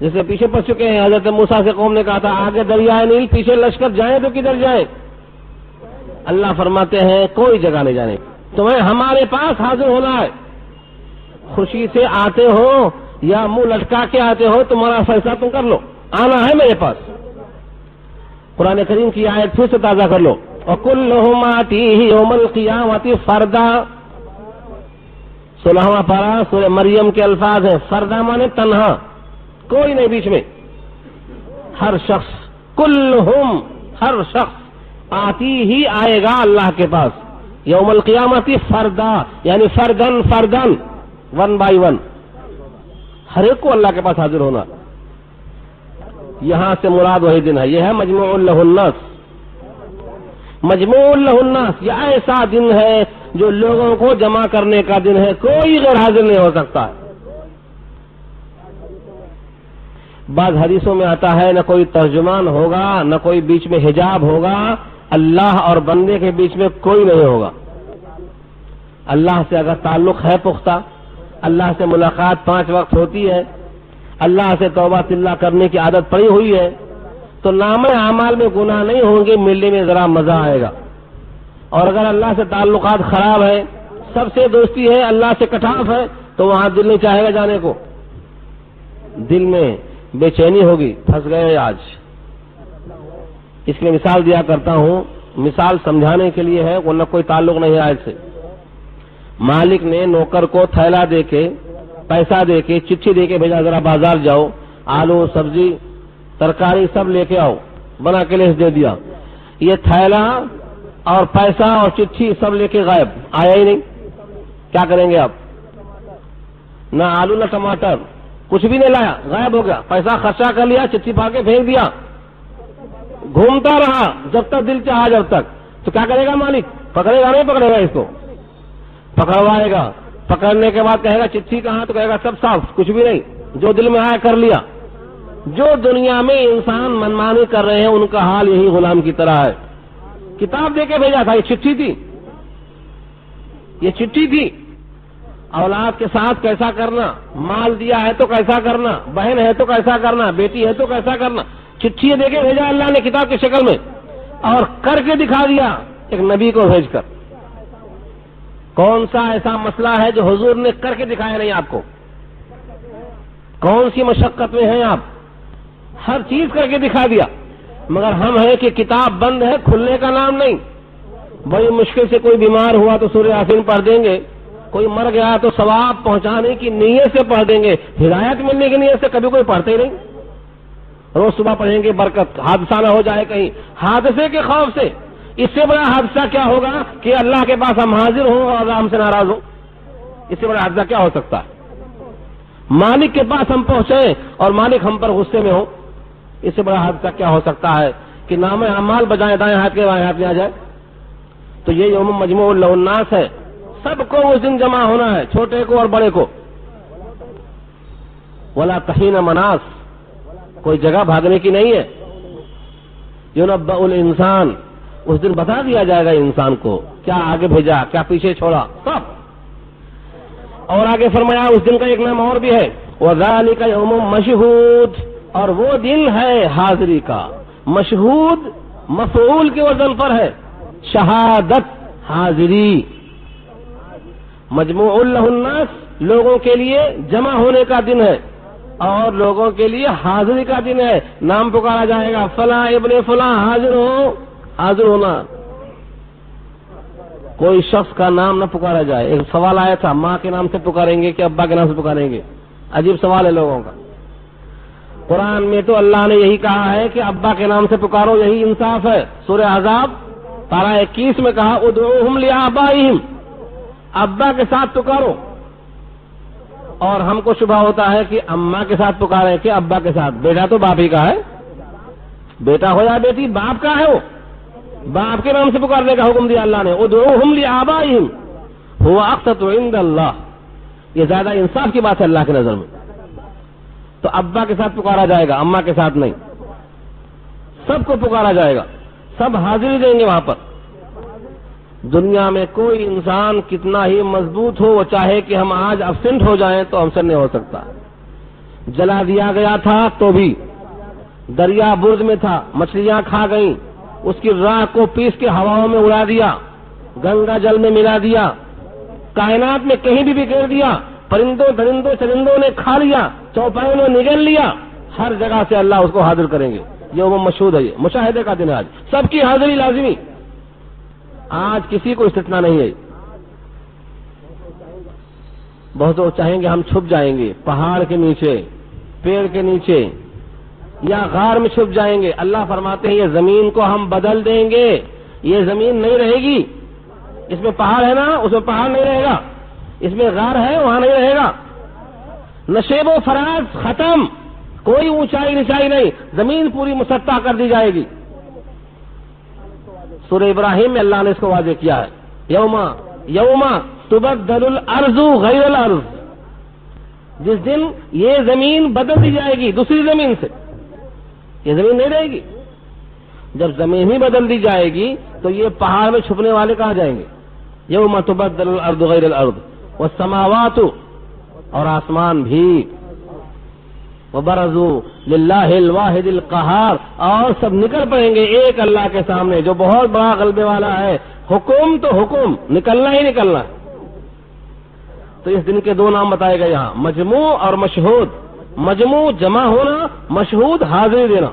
جیسے پیچھے پڑ چکے ہیں، حضرت موسیٰ سے قوم نے کہا تھا آگے دریائے نیل، پیچھے لشکر، جائیں تو کدھر جائیں؟ اللہ فرماتے ہیں کوئی جگہ نہیں جانے، تمہیں ہمارے پاس حاضر ہونا ہے۔ خوشی سے آتے ہو یا منہ لٹکا کے آتے ہو، تمہارا فیصلہ تم کر لو، آنا ہے میرے پاس۔ قرآن کریم کی آیت پھر سے تازہ کر لو، وَكُلُّهُمْ آتِيهِ يَوْمَ الْقِيَامَةِ فَرْدًا، 16واں پارہ سورہ مریم کے الفاظ ہیں، فردا مانے تنہا، کوئی نہیں بیچ میں۔ ہر شخص، کلہم، ہر شخص آتی ہی آئے گا اللہ کے پاس، یوم القیامت فردا، یعنی فردن فردن، ون بائی ون، ہر ایک کو اللہ کے پاس حاضر ہونا. یہاں سے مراد وہی دن ہے. یہ ہے مجموع لہ الناس. مجموع لہ الناس یہ ایسا دن ہے جو لوگوں کو جمع کرنے کا دن ہے. کوئی غیر حاضر نہیں ہو سکتا. بعض حدیثوں میں آتا ہے نہ کوئی ترجمان ہوگا نہ کوئی بیچ میں حجاب ہوگا. اللہ اور بندے کے بیچ میں کوئی نہیں ہوگا. اللہ سے اگر تعلق ہے پختہ, اللہ سے ملاقات 5 وقت ہوتی ہے, اللہ سے توبہ تلہ کرنے کی عادت پڑی ہوئی ہے, تو نامہ اعمال میں گناہ نہیں ہوں گے, ملنے میں ذرا مزہ آئے گا. اور اگر اللہ سے تعلقات خراب ہے, سب سے دوستی ہے, اللہ سے کٹاف ہے, تو وہاں دل نہیں چاہے گا جانے کو. دل میں بے چینی ہوگی, پھنس گئے آج. اس لیے مثال دیا کرتا ہوں, مثال سمجھانے کے لیے ہے, ورنہ کوئی تعلق نہیں ہے آج سے. مالک نے نوکر کو تھیلا دے کے, پیسہ دے کے, چٹھی دے کے بھیجا, ذرا بازار جاؤ, آلو سبزی ترکاری سب لے کے آؤ, بنا کے لسٹ دے دیا. یہ تھیلا اور پیسہ اور چٹھی سب لے کے غائب, آیا ہی نہیں. کیا کریں گے آپ؟ نہ آلو نہ ٹماٹر, کچھ بھی نہیں لایا, غائب ہو گیا. پیسہ خرچہ کر لیا, چٹھی پا کے پھینک دیا, گھومتا رہا جب تک دل چاہا جب تک. تو کیا کرے گا مالک؟ پکڑے گا نہیں پکڑے گا اس کو؟ پکڑوائے گا. پکڑنے کے بعد کہے گا چٹھی کہاں؟ تو کہے گا سب صاف, کچھ بھی نہیں, جو دل میں آیا کر لیا. جو دنیا میں انسان منمانی کر رہے ہیں ان کا حال یہی غلام کی طرح ہے. کتاب دے کے بھیجا تھا, یہ چٹھی تھی, یہ چٹھی تھی. اولاد کے ساتھ کیسا کرنا, مال دیا ہے تو کیسا کرنا, بہن ہے تو کیسا کرنا, بیٹی ہے تو کیسا کرنا. چٹھی دے کے بھیجا اللہ نے کتاب کی شکل میں, اور کر کے دکھا دیا ایک نبی کو بھیج کر. کون سا ایسا مسئلہ ہے جو حضور نے کر کے دکھایا نہیں آپ کو؟ کون سی مشقت میں ہیں آپ؟ ہر چیز کر کے دکھا دیا. مگر ہم ہیں کہ کتاب بند ہے, کھلنے کا نام نہیں. بڑی مشکل سے کوئی بیمار ہوا تو سورہ یاسین پڑھ دیں گے, کوئی مر گیا تو ثواب پہنچانے کی نیت سے پڑھ دیں گے, ہدایت ملنے کی نیت سے کبھی کوئی پڑھتے ہی نہیں. روز صبح پڑھیں گے برکت, حادثہ نہ ہو جائے کہیں, حادثے کے خوف سے. اس سے بڑا حادثہ کیا ہوگا کہ اللہ کے پاس ہم حاضر ہوں اور اللہ ہم سے ناراض ہوں؟ اس سے بڑا حادثہ کیا ہو سکتا ہے؟ مالک کے پاس ہم پہنچے اور مالک ہم پر غصے میں ہو, اس سے بڑا حادثہ کیا ہو سکتا ہے کہ نام اعمال بجائے دائیں ہاتھ کے بائیں ہاتھ میں آ جائے؟ تو یہ یوم مجموع لہ الناس ہے. سب کو اس دن جمع ہونا ہے, چھوٹے کو اور بڑے کو. ولا تحین مناس, کوئی جگہ بھاگنے کی نہیں ہے. ینبأ الانسان, اس دن بتا دیا جائے گا انسان کو کیا آگے بھیجا کیا پیچھے چھوڑا سب. اور آگے فرمایا اس دن کا ایک نام اور بھی ہے, وذالک یوم مشہود, اور وہ دن ہے حاضری کا. مشہود مفعول کے وزن پر ہے, شہادت حاضری. مجموع لہ الناس لوگوں کے لیے جمع ہونے کا دن ہے اور لوگوں کے لیے حاضری کا دن ہے. نام پکارا جائے گا, فلاں ابن فلاں حاضر ہو. حاضر ہونا, کوئی شخص کا نام نہ پکارا جائے. ایک سوال آیا تھا, ماں کے نام سے پکاریں گے کہ ابا کے نام سے پکاریں گے؟ عجیب سوال ہے لوگوں کا. قرآن میں تو اللہ نے یہی کہا ہے کہ ابا کے نام سے پکارو, یہی انصاف ہے. سورہ احزاب پارہ 21 میں کہا ادعوہم لآبائہم, ابا کے ساتھ پکارو. اور ہم کو شبہ ہوتا ہے کہ اماں کے ساتھ پکاریں کہ ابا کے ساتھ. بیٹا تو باپ ہی کا ہے, بیٹا ہو یا بیٹی باپ کا ہے. وہ باپ کے نام سے پکارنے کا حکم دیا اللہ نے, ادعوہم لآبائہم هو اقسط عند اللہ. یہ زیادہ انصاف کی بات ہے اللہ کی نظر میں. تو ابا کے ساتھ پکارا جائے گا, اماں کے ساتھ نہیں. سب کو پکارا جائے گا, سب حاضری دیں گے وہاں پر. دنیا میں کوئی انسان کتنا ہی مضبوط ہو, وہ چاہے کہ ہم آج ابسنٹ ہو جائیں تو ہم سے نہیں ہو سکتا. جلا دیا گیا تھا تو بھی, دریا برج میں تھا, مچھلیاں کھا گئیں, اس کی راہ کو پیس کے ہواؤں میں اڑا دیا, گنگا جل میں ملا دیا, کائنات میں کہیں بھی بکھیر دیا, پرندوں درندوں چرندوں نے کھا لیا, چوپایوں نے نگل لیا. ہر جگہ سے اللہ اس کو حاضر کریں گے. یوم مشہود ہے, یہ مشاہدے کا دن ہے. آج سب کی حاضری لازمی, آج کسی کو استثنا نہیں ہے. بہت لوگ چاہیں گے ہم چھپ جائیں گے پہاڑ کے نیچے, پیڑ کے نیچے, یا غار میں چھپ جائیں گے. اللہ فرماتے ہیں یہ زمین کو ہم بدل دیں گے, یہ زمین نہیں رہے گی. اس میں پہاڑ ہے نا, اس میں پہاڑ نہیں رہے گا. اس میں غار ہے, وہاں نہیں رہے گا. نشیب و فراز ختم، کوئی اونچائی نچائی نہیں، زمین پوری مسطح کر دی جائے گی۔ سورہ ابراہیم میں اللہ نے اس کو واضح کیا ہے، یوم تبدل الارض غیر الارض، جس دن یہ زمین بدل دی جائے گی دوسری زمین سے، یہ زمین نہیں رہے گی۔ جب زمین ہی بدل دی جائے گی تو یہ پہاڑ میں چھپنے والے کہاں جائیں گے؟ یوم تبدل الارض غیر الارض والسماوات، اور آسمان بھی، وبرزوا للہ الواحد القہار، اور سب نکل پڑیں گے ایک اللہ کے سامنے جو بہت بڑا غلبے والا ہے۔ حکم تو حکم، نکلنا ہی نکلنا ہے۔ تو اس دن کے دو نام بتائے گئے یہاں، مجموع اور مشہود۔ مجموع جمع ہونا، مشہود حاضری دینا۔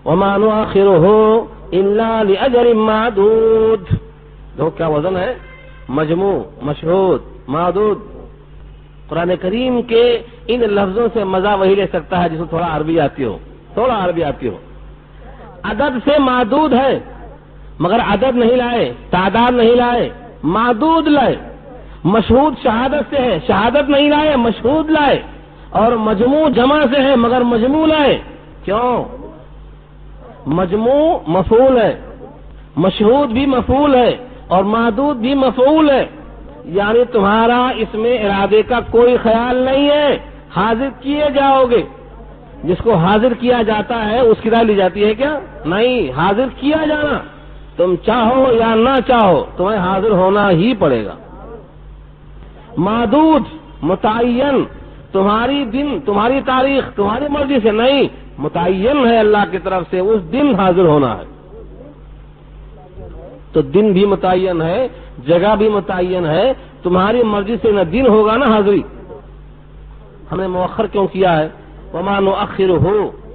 وما نؤخره الا لاجل معدود، دیکھو کیا وزن ہے، مجموع، مشہود، معدود۔ قرآن کریم کے ان لفظوں سے مزہ وہی لے سکتا ہے جس کو تھوڑا عربی آتی ہو، تھوڑا عربی آتی ہو۔ عدد سے معدود ہے مگر عدد نہیں لائے، تعداد نہیں لائے، معدود لائے۔ مشہود شہادت سے ہے، شہادت نہیں لائے، مشہود لائے۔ اور مجموع جمع سے ہے مگر مجموع لائے۔ کیوں؟ مجموع مفعول ہے، مشہود بھی مفعول ہے، اور معدود بھی مفعول ہے، یعنی تمہارا اس میں ارادے کا کوئی خیال نہیں ہے، حاضر کیے جاؤ گے۔ جس کو حاضر کیا جاتا ہے اس کی رائے لی جاتی ہے کیا؟ نہیں، حاضر کیا جانا، تم چاہو یا نہ چاہو تمہیں حاضر ہونا ہی پڑے گا۔ معدود، متعین، تمہاری دن، تمہاری تاریخ، تمہاری مرضی سے نہیں، متعین ہے اللہ کی طرف سے، اس دن حاضر ہونا ہے۔ تو دن بھی متعین ہے، جگہ بھی متعین ہے، تمہاری مرضی سے نہ دن ہوگا نہ حاضری۔ ہم نے مؤخر کیوں کیا ہے؟ وما نؤخرہ،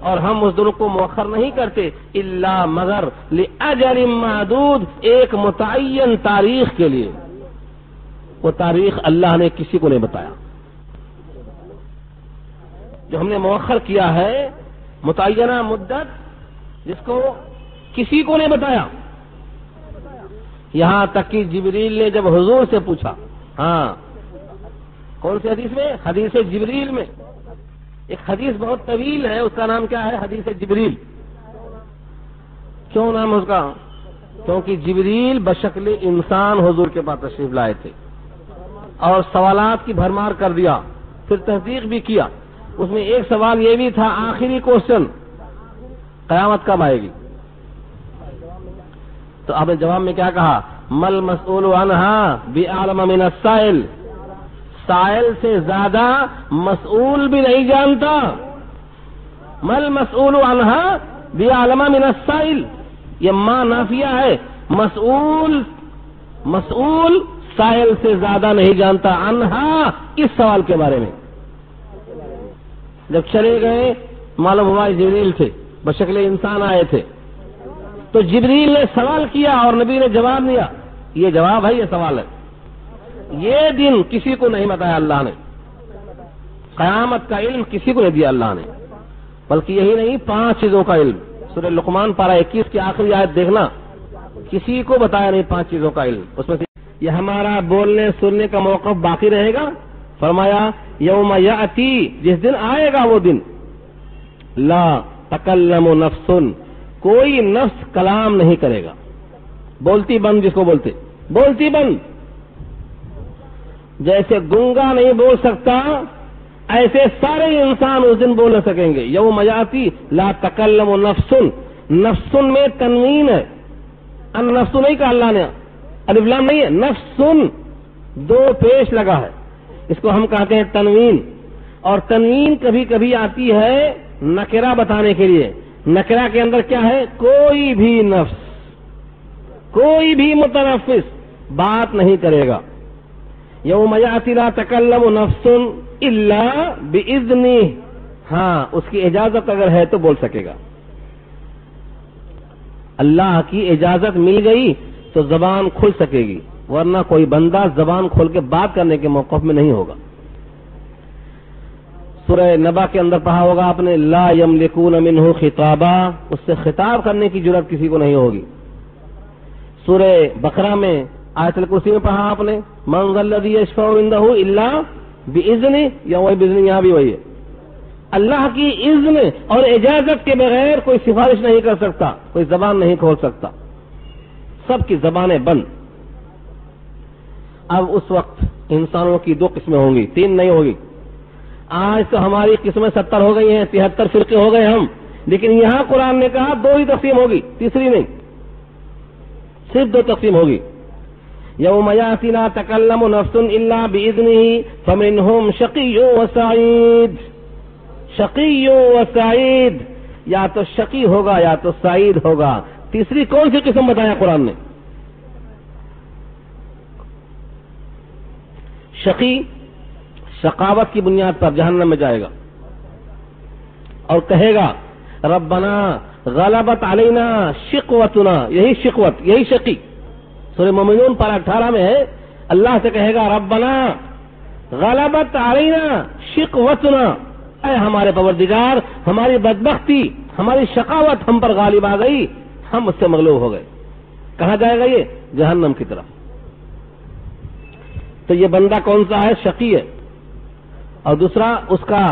اور ہم اس دن کو مؤخر نہیں کرتے، الا مگر لاجل معدود، ایک متعین تاریخ کے لیے۔ وہ تاریخ اللہ نے کسی کو نہیں بتایا۔ جو ہم نے مؤخر کیا ہے متعینہ مدت، جس کو کسی کو نہیں بتایا، یہاں تک کہ جبریل نے جب حضور سے پوچھا، ہاں کون سی حدیث میں؟ حدیث جبریل میں۔ ایک حدیث بہت طویل ہے، اس کا نام کیا ہے؟ حدیث جبریل۔ کیوں نام اس کا؟ کیونکہ جبریل بشکل انسان حضور کے پاس تشریف لائے تھے اور سوالات کی بھرمار کر دیا، پھر تصدیق بھی کیا۔ اس میں ایک سوال یہ بھی تھا، آخری کوشچن، قیامت کب آئے گی؟ تو آپ نے جواب میں کیا کہا؟ مل مسئول عنہا بعلم من السائل، سائل سے زیادہ مسئول بھی نہیں جانتا۔ مل مسئول عنہا بعلم من السائل، یہ ماں نافیہ ہے، مسئول سائل سے زیادہ نہیں جانتا، عنہا اس سوال کے بارے میں۔ جب چلے گئے معلوم ہوا جبریل تھے، بشکل انسان آئے تھے، تو جبریل نے سوال کیا اور نبی نے جواب دیا۔ یہ جواب ہے، یہ سوال ہے۔ یہ دن کسی کو نہیں بتایا اللہ نے، قیامت کا علم کسی کو نہیں دیا اللہ نے، بلکہ یہی نہیں، 5 چیزوں کا علم۔ سورہ لقمان پارہ 21 کی آخری آیت دیکھنا، کسی کو بتایا نہیں 5 چیزوں کا علم۔ اس میں سے یہ ہمارا بولنے سننے کا موقف باقی رہے گا۔ فرمایا یوم یاتی، جس دن آئے گا وہ دن، لا تکلم نفس، کوئی نفس کلام نہیں کرے گا، بولتی بند، جس کو بولتے بولتی بند۔ جیسے گنگا نہیں بول سکتا، ایسے سارے انسان اس دن بول نہ سکیں گے۔ یوم یاتی لا تکلم نفس، نفس میں تنوین ہے، ان نفس نہیں کہا اللہ نے، الف لام نہیں ہے، نفس 2 پیش لگا ہے، اس کو ہم کہتے ہیں تنوین۔ اور تنوین کبھی کبھی آتی ہے نکرہ بتانے کے لیے۔ نکرہ کے اندر کیا ہے؟ کوئی بھی نفس، کوئی بھی متنفس بات نہیں کرے گا۔ یوم یاتی لا تکلم نفس الا باذنہ، ہاں اس کی اجازت اگر ہے تو بول سکے گا۔ اللہ کی اجازت مل گئی تو زبان کھل سکے گی، ورنہ کوئی بندہ زبان کھول کے بات کرنے کے موقف میں نہیں ہوگا۔ سورہ نبا کے اندر پڑھا ہوگا آپ نے، لا یملکون منہ خطابا، اس سے خطاب کرنے کی جرات کسی کو نہیں ہوگی۔ سورہ بقرہ میں آیت الکرسی میں پڑھا آپ نے، من ذا الذی یشفع عنده الا بِإِذْنِ یا وہی بِإِذْنِ یہاں بھی وہی ہے. اللہ کی اذن اور اجازت کے بغیر کوئی سفارش نہیں کر سکتا، کوئی زبان نہیں کھول سکتا، سب کی زبانیں بند. اب اس وقت انسانوں کی دو قسمیں ہوں گی، تین نہیں ہوگی. آج تو ہماری قسمیں 70 ہو گئی ہیں، 73 فرقے ہو گئے ہم، لیکن یہاں قرآن نے کہا دو ہی تقسیم ہوگی، تیسری نہیں، صرف دو تقسیم ہوگی. یوم یاتی لا تکلم نفس الا باذنہ فمنہم شقی و سعید. شقی و سعید، یا تو شقی ہوگا یا تو سعید ہوگا. تیسری کون سی قسم بتایا قرآن نے؟ شقی شقاوت کی بنیاد پر جہنم میں جائے گا اور کہے گا ربنا غلبت علینا شقوتنا، یہی شقوت، یہی شقی. سورہ مومنون پارہ 18 میں ہے، اللہ سے کہے گا ربنا غلبت علینا شقوتنا، اے ہمارے پروردگار ہماری بدبختی، ہماری شقاوت ہم پر غالب آ گئی، ہم اس سے مغلوب ہو گئے. کہاں جائے گا یہ؟ جہنم کی طرف. تو یہ بندہ کون سا ہے؟ شقی ہے. اور دوسرا اس کا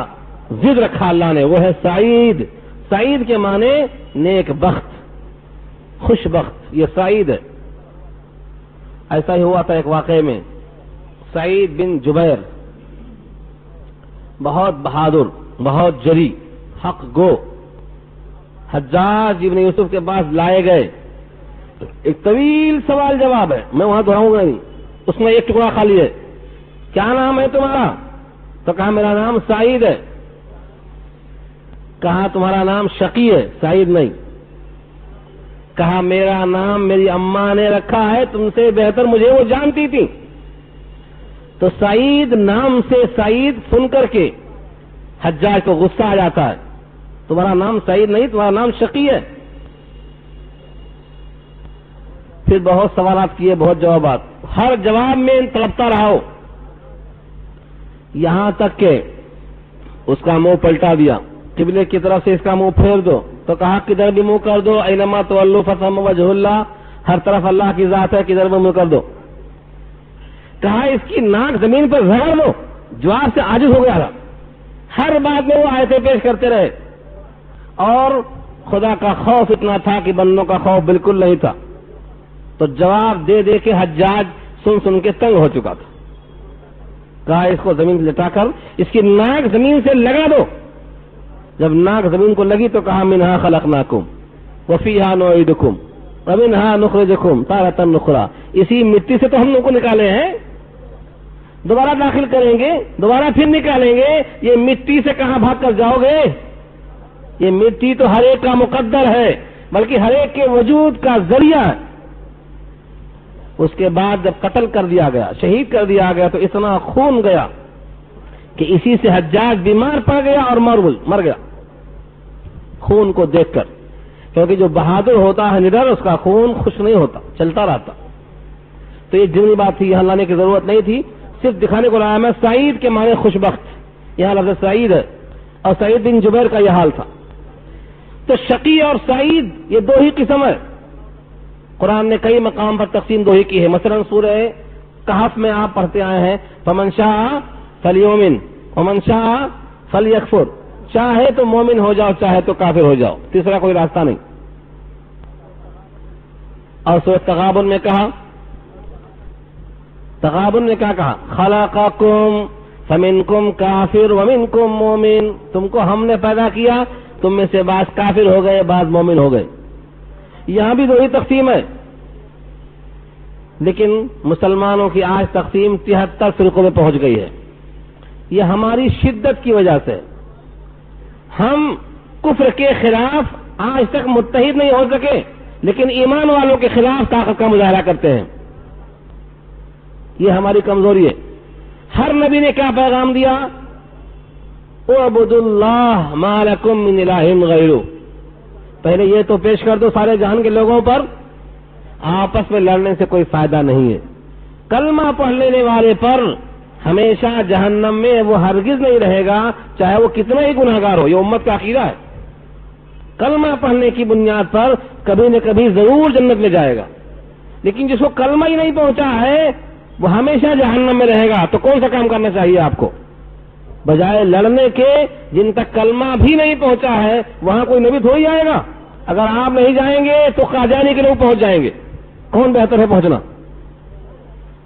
ضد رکھا اللہ نے، وہ ہے سعید. سعید کے معنی نیک بخت، خوش بخت، یہ سعید ہے. ایسا ہی ہوا تھا ایک واقعے میں. سعید بن جبیر بہت بہادر، بہت جری، حق گو، حجاج ابن یوسف کے پاس لائے گئے. ایک طویل سوال جواب ہے، میں وہاں دہراؤں گا نہیں، اس میں ایک ٹکڑا خالی ہے. کیا نام ہے تمہارا؟ تو کہا میرا نام سعید ہے. کہا تمہارا نام شقی ہے؟ سعید نہیں. کہا میرا نام میری اماں نے رکھا ہے، تم سے بہتر مجھے وہ جانتی تھی. تو سعید نام سے سعید سن کر کے حجاج کو غصہ آ جاتا ہے، تمہارا نام سعید نہیں، تمہارا نام شقی ہے. پھر بہت سوالات کیے، بہت جوابات، ہر جواب میں تڑپتا رہا ہو، یہاں تک کہ اس کا منہ پلٹا دیا، قبلے کی طرف سے اس کا منہ پھیر دو. تو کہا کدھر بھی منہ کر دو، اینما تولوا فثم وجہ اللہ، ہر طرف اللہ کی ذات ہے، کدھر بھی منہ کر دو. کہا اس کی ناک زمین پر رگڑ دو. جواب سے عاجز ہو گیا تھا، ہر بات میں وہ آیتیں پیش کرتے رہے، اور خدا کا خوف اتنا تھا کہ بندوں کا خوف بالکل نہیں تھا. تو جواب دے دے کے حجاج سن سن کے تنگ ہو چکا تھا. کہا اس کو زمین سے لٹا کر اس کی ناک زمین سے لگا دو. جب ناک زمین کو لگی تو کہا منہا خلقناکم وفیہا نعیدکم ومنہا نخرجکم تارۃ اخری، اسی مٹی سے تو ہم لوگ کو نکالے ہیں، دوبارہ داخل کریں گے، دوبارہ پھر نکالیں گے. یہ مٹی سے کہاں بھاگ کر جاؤ گے؟ یہ مٹی تو ہر ایک کا مقدر ہے، بلکہ ہر ایک کے وجود کا ذریعہ ہے. اس کے بعد جب قتل کر دیا گیا، شہید کر دیا گیا، تو اتنا خون گیا کہ اسی سے حجاج بیمار پڑ گیا اور مر گیا خون کو دیکھ کر. کیونکہ جو بہادر ہوتا ہے نڈر، اس کا خون خوش نہیں ہوتا، چلتا رہتا. تو یہ جنی بات تھی، یہاں لانے کی ضرورت نہیں تھی، صرف دکھانے کو لایا میں. سعید کے معنی خوش بخت، یہاں لفظ سعید ہے، اور سعید بن جبیر کا یہ حال تھا. تو شقی اور سعید یہ دو ہی قسم ہے. قرآن نے کئی مقام پر تقسیم دو ہی کی ہے. مثلا سورہ کہف میں آپ پڑھتے آئے ہیں فمن شاء فلیؤمن ومن شاء فلیکفر، چاہے تو مومن ہو جاؤ، چاہے تو کافر ہو جاؤ، تیسرا کوئی راستہ نہیں. اور سورہ تغابن میں کہا، تغابن نے کیا کہا؟ خلقکم فمنکم کافر ومنکم مومن، تم کو ہم نے پیدا کیا، تم میں سے بعض کافر ہو گئے، بعض مومن ہو گئے. یہاں بھی دو ہی تقسیم ہے، لیکن مسلمانوں کی آج تقسیم 73 فرقوں میں پہنچ گئی ہے. یہ ہماری شدت کی وجہ سے. ہم کفر کے خلاف آج تک متحد نہیں ہو سکے، لیکن ایمان والوں کے خلاف طاقت کا مظاہرہ کرتے ہیں. یہ ہماری کمزوری ہے. ہر نبی نے کیا پیغام دیا؟ اعبدوا اللہ ما لکم من الہ غیرہ. پہلے یہ تو پیش کر دو سارے جہان کے لوگوں پر، آپس میں لڑنے سے کوئی فائدہ نہیں ہے. کلمہ پڑھ لینے والے پر ہمیشہ جہنم میں وہ ہرگز نہیں رہے گا، چاہے وہ کتنا ہی گناہگار ہو. یہ امت کا عقیدہ ہے. کلمہ پڑھنے کی بنیاد پر کبھی نہ کبھی ضرور جنت میں جائے گا. لیکن جس کو کلمہ ہی نہیں پہنچا ہے وہ ہمیشہ جہنم میں رہے گا. تو کون سا کام کرنا چاہیے آپ کو؟ بجائے لڑنے کے جن تک کلمہ بھی نہیں پہنچا ہے وہاں کوئی نبی تھوڑی آئے گا. اگر آپ نہیں جائیں گے تو قادیانی کے لوگ پہنچ جائیں گے. کون بہتر ہے پہنچنا؟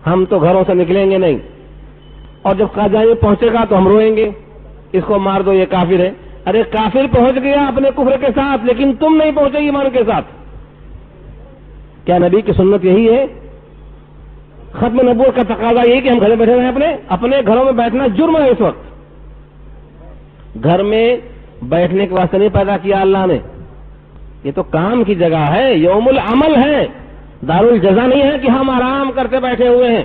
ہم تو گھروں سے نکلیں گے نہیں, اور جب قادیانی پہنچے گا تو ہم روئیں گے, اس کو مار دو یہ کافر ہے. ارے کافر پہنچ گیا اپنے کفر کے ساتھ, لیکن تم نہیں پہنچے ایمان کے ساتھ. کیا نبی کی سنت یہی ہے؟ ختم نبوت کا تقاضا یہی کہ ہم گھر بیٹھے رہے؟ اپنے گھروں میں بیٹھنا جرم ہے. اس وقت گھر میں بیٹھنے کے واسطے نہیں پیدا کیا اللہ نے, یہ تو کام کی جگہ ہے, یوم العمل ہے, دار الجزا نہیں ہے کہ ہم آرام کرتے بیٹھے ہوئے ہیں.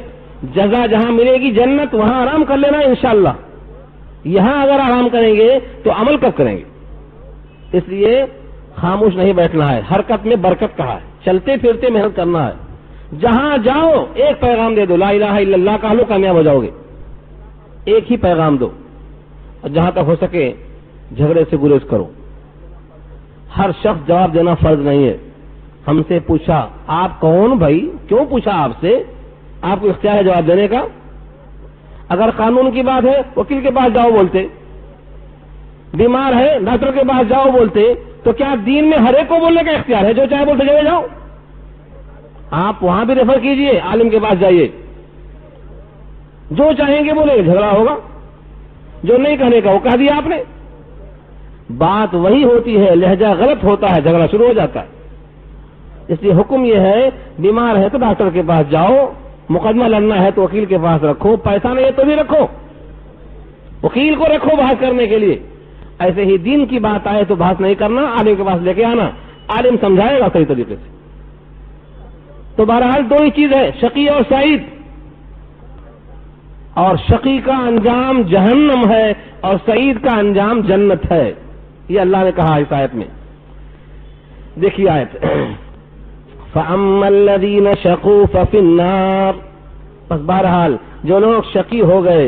جزا جہاں ملے گی جنت, وہاں آرام کر لینا انشاءاللہ. یہاں اگر آرام کریں گے تو عمل کب کریں گے؟ اس لیے خاموش نہیں بیٹھنا ہے. حرکت میں برکت کہا ہے, چلتے پھرتے محنت کرنا ہے. جہاں جاؤ ایک پیغام دے دو, لا الہ الا اللہ کہہ لو, کامیاب ہو جاؤ گے. ایک ہی پیغام دو, اور جہاں تک ہو سکے جھگڑے سے گریز کرو. ہر شخص جواب دینا فرض نہیں ہے. ہم سے پوچھا آپ کون بھائی, کیوں پوچھا آپ سے؟ آپ کو اختیار ہے جواب دینے کا. اگر قانون کی بات ہے وکیل کے پاس جاؤ بولتے, بیمار ہے ڈاکٹر کے پاس جاؤ بولتے, تو کیا دین میں ہر ایک کو بولنے کا اختیار ہے؟ جو چاہے بولتے چلے جاؤ. آپ وہاں بھی ریفر کیجئے, عالم کے پاس جائیے, جو چاہیں گے بولے, جھگڑا ہوگا. جو نہیں کہنے کا وہ کہہ دیا آپ نے. بات وہی ہوتی ہے, لہجہ غلط ہوتا ہے, جھگڑا شروع ہو جاتا ہے. اس لیے حکم یہ ہے, بیمار ہے تو ڈاکٹر کے پاس جاؤ, مقدمہ لڑنا ہے تو وکیل کے پاس رکھو, پیسہ نہیں ہے تو بھی رکھو, وکیل کو رکھو بحث کرنے کے لیے. ایسے ہی دین کی بات آئے تو بحث نہیں کرنا, عالم کے پاس لے کے آنا, عالم سمجھائے گا صحیح طریقے سے. تو بہرحال دو ہی چیز ہے, شقی اور سعید. اور شقی کا انجام جہنم ہے اور سعید کا انجام جنت ہے, یہ اللہ نے کہا اس آیت میں. دیکھیے آیت, فَأَمَّا الَّذِينَ شَقُوا فَفِي النَّارِ, بس بہرحال جو لوگ شقی ہو گئے,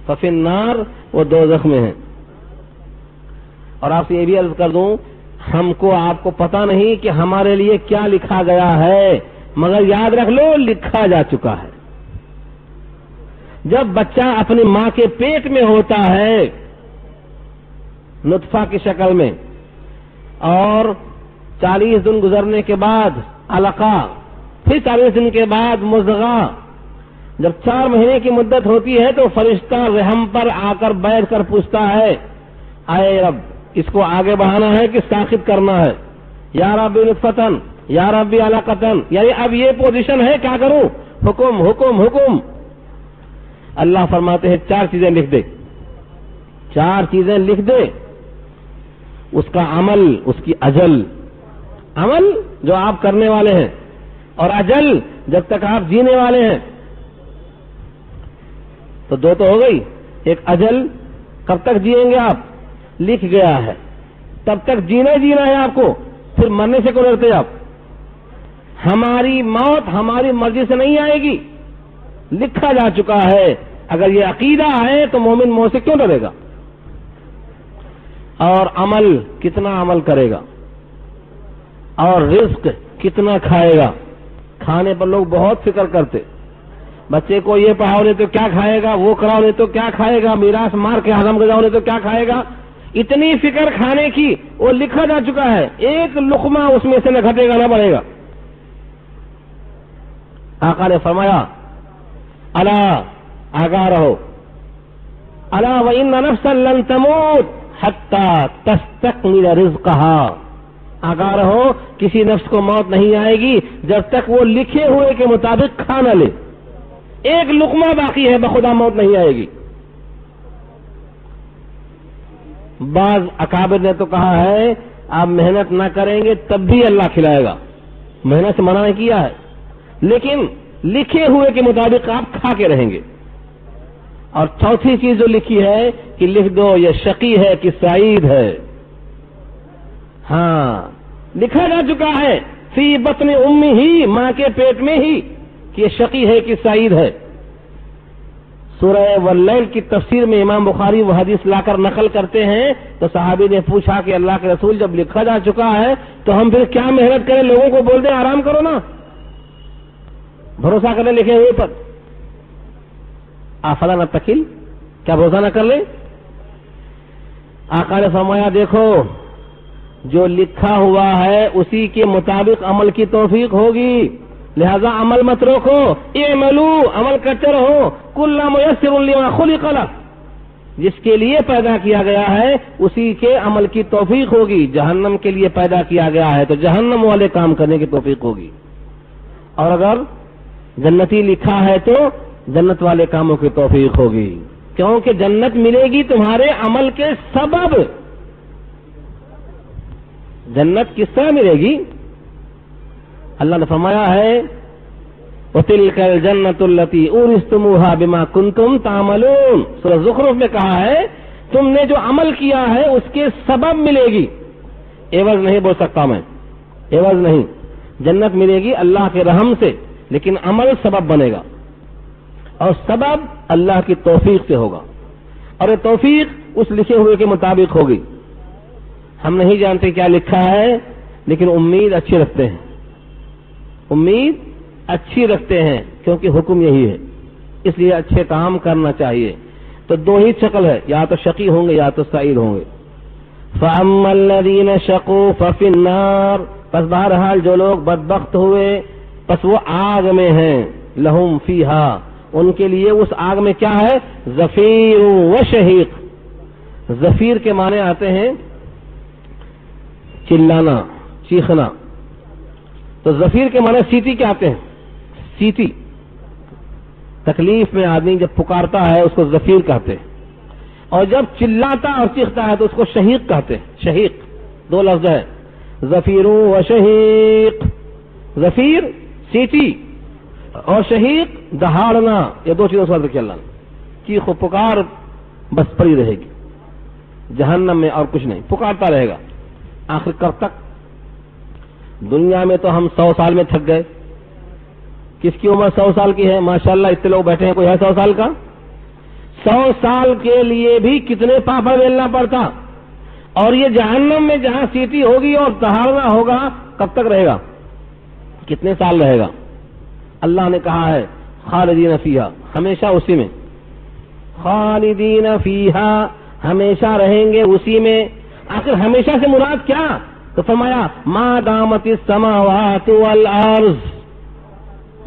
فَفِي النَّارِ, وہ دوزخ میں ہیں. اور آپ سے یہ بھی عرض کر دوں, ہم کو آپ کو پتا نہیں کہ ہمارے لیے کیا لکھا گیا ہے, مگر یاد رکھ لو لکھا جا چکا ہے. جب بچہ اپنی ماں کے پیٹ میں ہوتا ہے نطفہ کی شکل میں, اور 40 دن گزرنے کے بعد علقہ, پھر 40 دن کے بعد مضغہ, جب 4 مہینے کی مدت ہوتی ہے تو فرشتہ رحم پر آ کر بیٹھ کر پوچھتا ہے, اے رب اس کو آگے بڑھانا ہے کہ ساخط کرنا ہے؟ یا ربی نطفتن, یا ربی علقتن, یعنی اب یہ پوزیشن ہے, کیا کروں؟ حکم حکم حکم. اللہ فرماتے ہیں 4 چیزیں لکھ دے, 4 چیزیں لکھ دے. اس کا عمل, اس کی اجل, عمل جو آپ کرنے والے ہیں, اور اجل جب تک آپ جینے والے ہیں. تو 2 تو ہو گئی. ایک اجل, کب تک جیئیں گے آپ, لکھ گیا ہے, تب تک جینا ہے آپ کو, پھر مرنے سے کیوں ڈرتے آپ؟ ہماری موت ہماری مرضی سے نہیں آئے گی, لکھا جا چکا ہے. اگر یہ عقیدہ ہے تو مومن موت سے کیوں ڈرے گا؟ اور عمل, کتنا عمل کرے گا, اور رزق کتنا کھائے گا. کھانے پر لوگ بہت فکر کرتے, بچے کو یہ پڑھاؤ نہیں تو کیا کھائے گا, وہ کراؤ نہیں تو کیا کھائے گا, میراث مار کے ہضم کر جاؤ نہیں تو کیا کھائے گا. اتنی فکر کھانے کی, وہ لکھا جا چکا ہے. ایک لقمہ اس میں سے نہ گھٹے گا نہ بڑھے گا. آقا نے فرمایا, الا آگاہ رہو, الا وان نفسا لن تموت حتی تستکمل رزقها, آگاہ رہو کسی نفس کو موت نہیں آئے گی جب تک وہ لکھے ہوئے کے مطابق کھا نہ لے. ایک لقمہ باقی ہے, بخدا موت نہیں آئے گی. بعض اکابر نے تو کہا ہے آپ محنت نہ کریں گے تب بھی اللہ کھلائے گا, محنت سے منع نہیں کیا ہے, لیکن لکھے ہوئے کے مطابق آپ کھا کے رہیں گے. اور چوتھی چیز جو لکھی ہے کہ لکھ دو یہ شقی ہے کہ سعید ہے. ہاں, لکھا جا چکا ہے فی بطن امی ہی, ماں کے پیٹ میں ہی, کہ یہ شقی ہے کہ سعید ہے. سورہ واللیل کی تفسیر میں امام بخاری وہ حدیث لا کر نقل کرتے ہیں, تو صحابی نے پوچھا کہ اللہ کے رسول جب لکھا جا چکا ہے تو ہم پھر کیا محنت کریں, لوگوں کو بول دیں آرام کرو نا, بھروسہ کریں لکھے ہوئے پر. افلا نتقل، کیا بھروسہ نہ کر لیں؟ آقا نے فرمایا دیکھو جو لکھا ہوا ہے اسی کے مطابق عمل کی توفیق ہوگی، لہذا عمل مت روکو، اعملوا، عمل کرتے رہو، کل میسر لما خلق لہ، جس کے لیے پیدا کیا گیا ہے اسی کے عمل کی توفیق ہوگی، جہنم کے لیے پیدا کیا گیا ہے تو جہنم والے کام کرنے کی توفیق ہوگی، اور اگر جنتی لکھا ہے تو جنت والے کاموں کی توفیق ہوگی، کیونکہ جنت ملے گی تمہارے عمل کے سبب۔ جنت کس طرح ملے گی؟ اللہ نے فرمایا ہے وَتِلْكَ الْجَنَّةُ الَّتِي أُورِثْتُمُوهَا بِمَا كُنْتُمْ تَعْمَلُونَ، سورہ زخرف میں کہا ہے تم نے جو عمل کیا ہے اس کے سبب ملے گی، عوض نہیں بول سکتا میں، عوض نہیں، جنت ملے گی اللہ کے رحم سے، لیکن عمل سبب بنے گا، اور سبب اللہ کی توفیق سے ہوگا، اور یہ توفیق اس لکھے ہوئے کے مطابق ہوگی۔ ہم نہیں جانتے کیا لکھا ہے، لیکن امید اچھی رکھتے ہیں، امید اچھی رکھتے ہیں، کیونکہ حکم یہی ہے، اس لیے اچھے کام کرنا چاہیے۔ تو دو ہی شکل ہے، یا تو شقی ہوں گے یا تو سعید ہوں گے۔ فَأَمَّا الَّذِينَ شَقُوا فَفِي النَّارِ، پس بہرحال جو لوگ بدبخت ہوئے پس وہ آگ میں ہیں، لہم فیہا، ان کے لیے اس آگ میں کیا ہے؟ زفیر و شہیق۔ زفیر کے معنی آتے ہیں چلانا، چیخنا، تو زفیر کے معنی سیٹی کیا آتے ہیں؟ سیٹی، تکلیف میں آدمی جب پکارتا ہے اس کو زفیر کہتے ہیں، اور جب چلاتا اور چیختا ہے تو اس کو شہیق کہتے ہیں۔ شہیق دو لفظ ہے، زفیر و شہیق، زفیر سیٹی اور شہیق دہاڑنا، یہ دو چیزوں سے ذکر اللہ، چیخ و پکار بس پڑی رہے گی جہنم میں، اور کچھ نہیں، پکارتا رہے گا۔ آخر کب تک؟ دنیا میں تو ہم 100 سال میں تھک گئے، کس کی عمر 100 سال کی ہے؟ ماشاءاللہ اتنے لوگ بیٹھے ہیں، کوئی ہے 100 سال کا؟ 100 سال کے لیے بھی کتنے پاپڑ بیلنا پڑتا، اور یہ جہنم میں جہاں سیٹی ہوگی اور دہاڑنا ہوگا کب تک رہے گا؟ کتنے سال رہے گا؟ اللہ نے کہا ہے خالدین فیہا، ہمیشہ اسی میں، خالدین فیہا، ہمیشہ رہیں گے اسی میں۔ آخر ہمیشہ سے مراد کیا؟ تو فرمایا ما دامت السماوات والارض،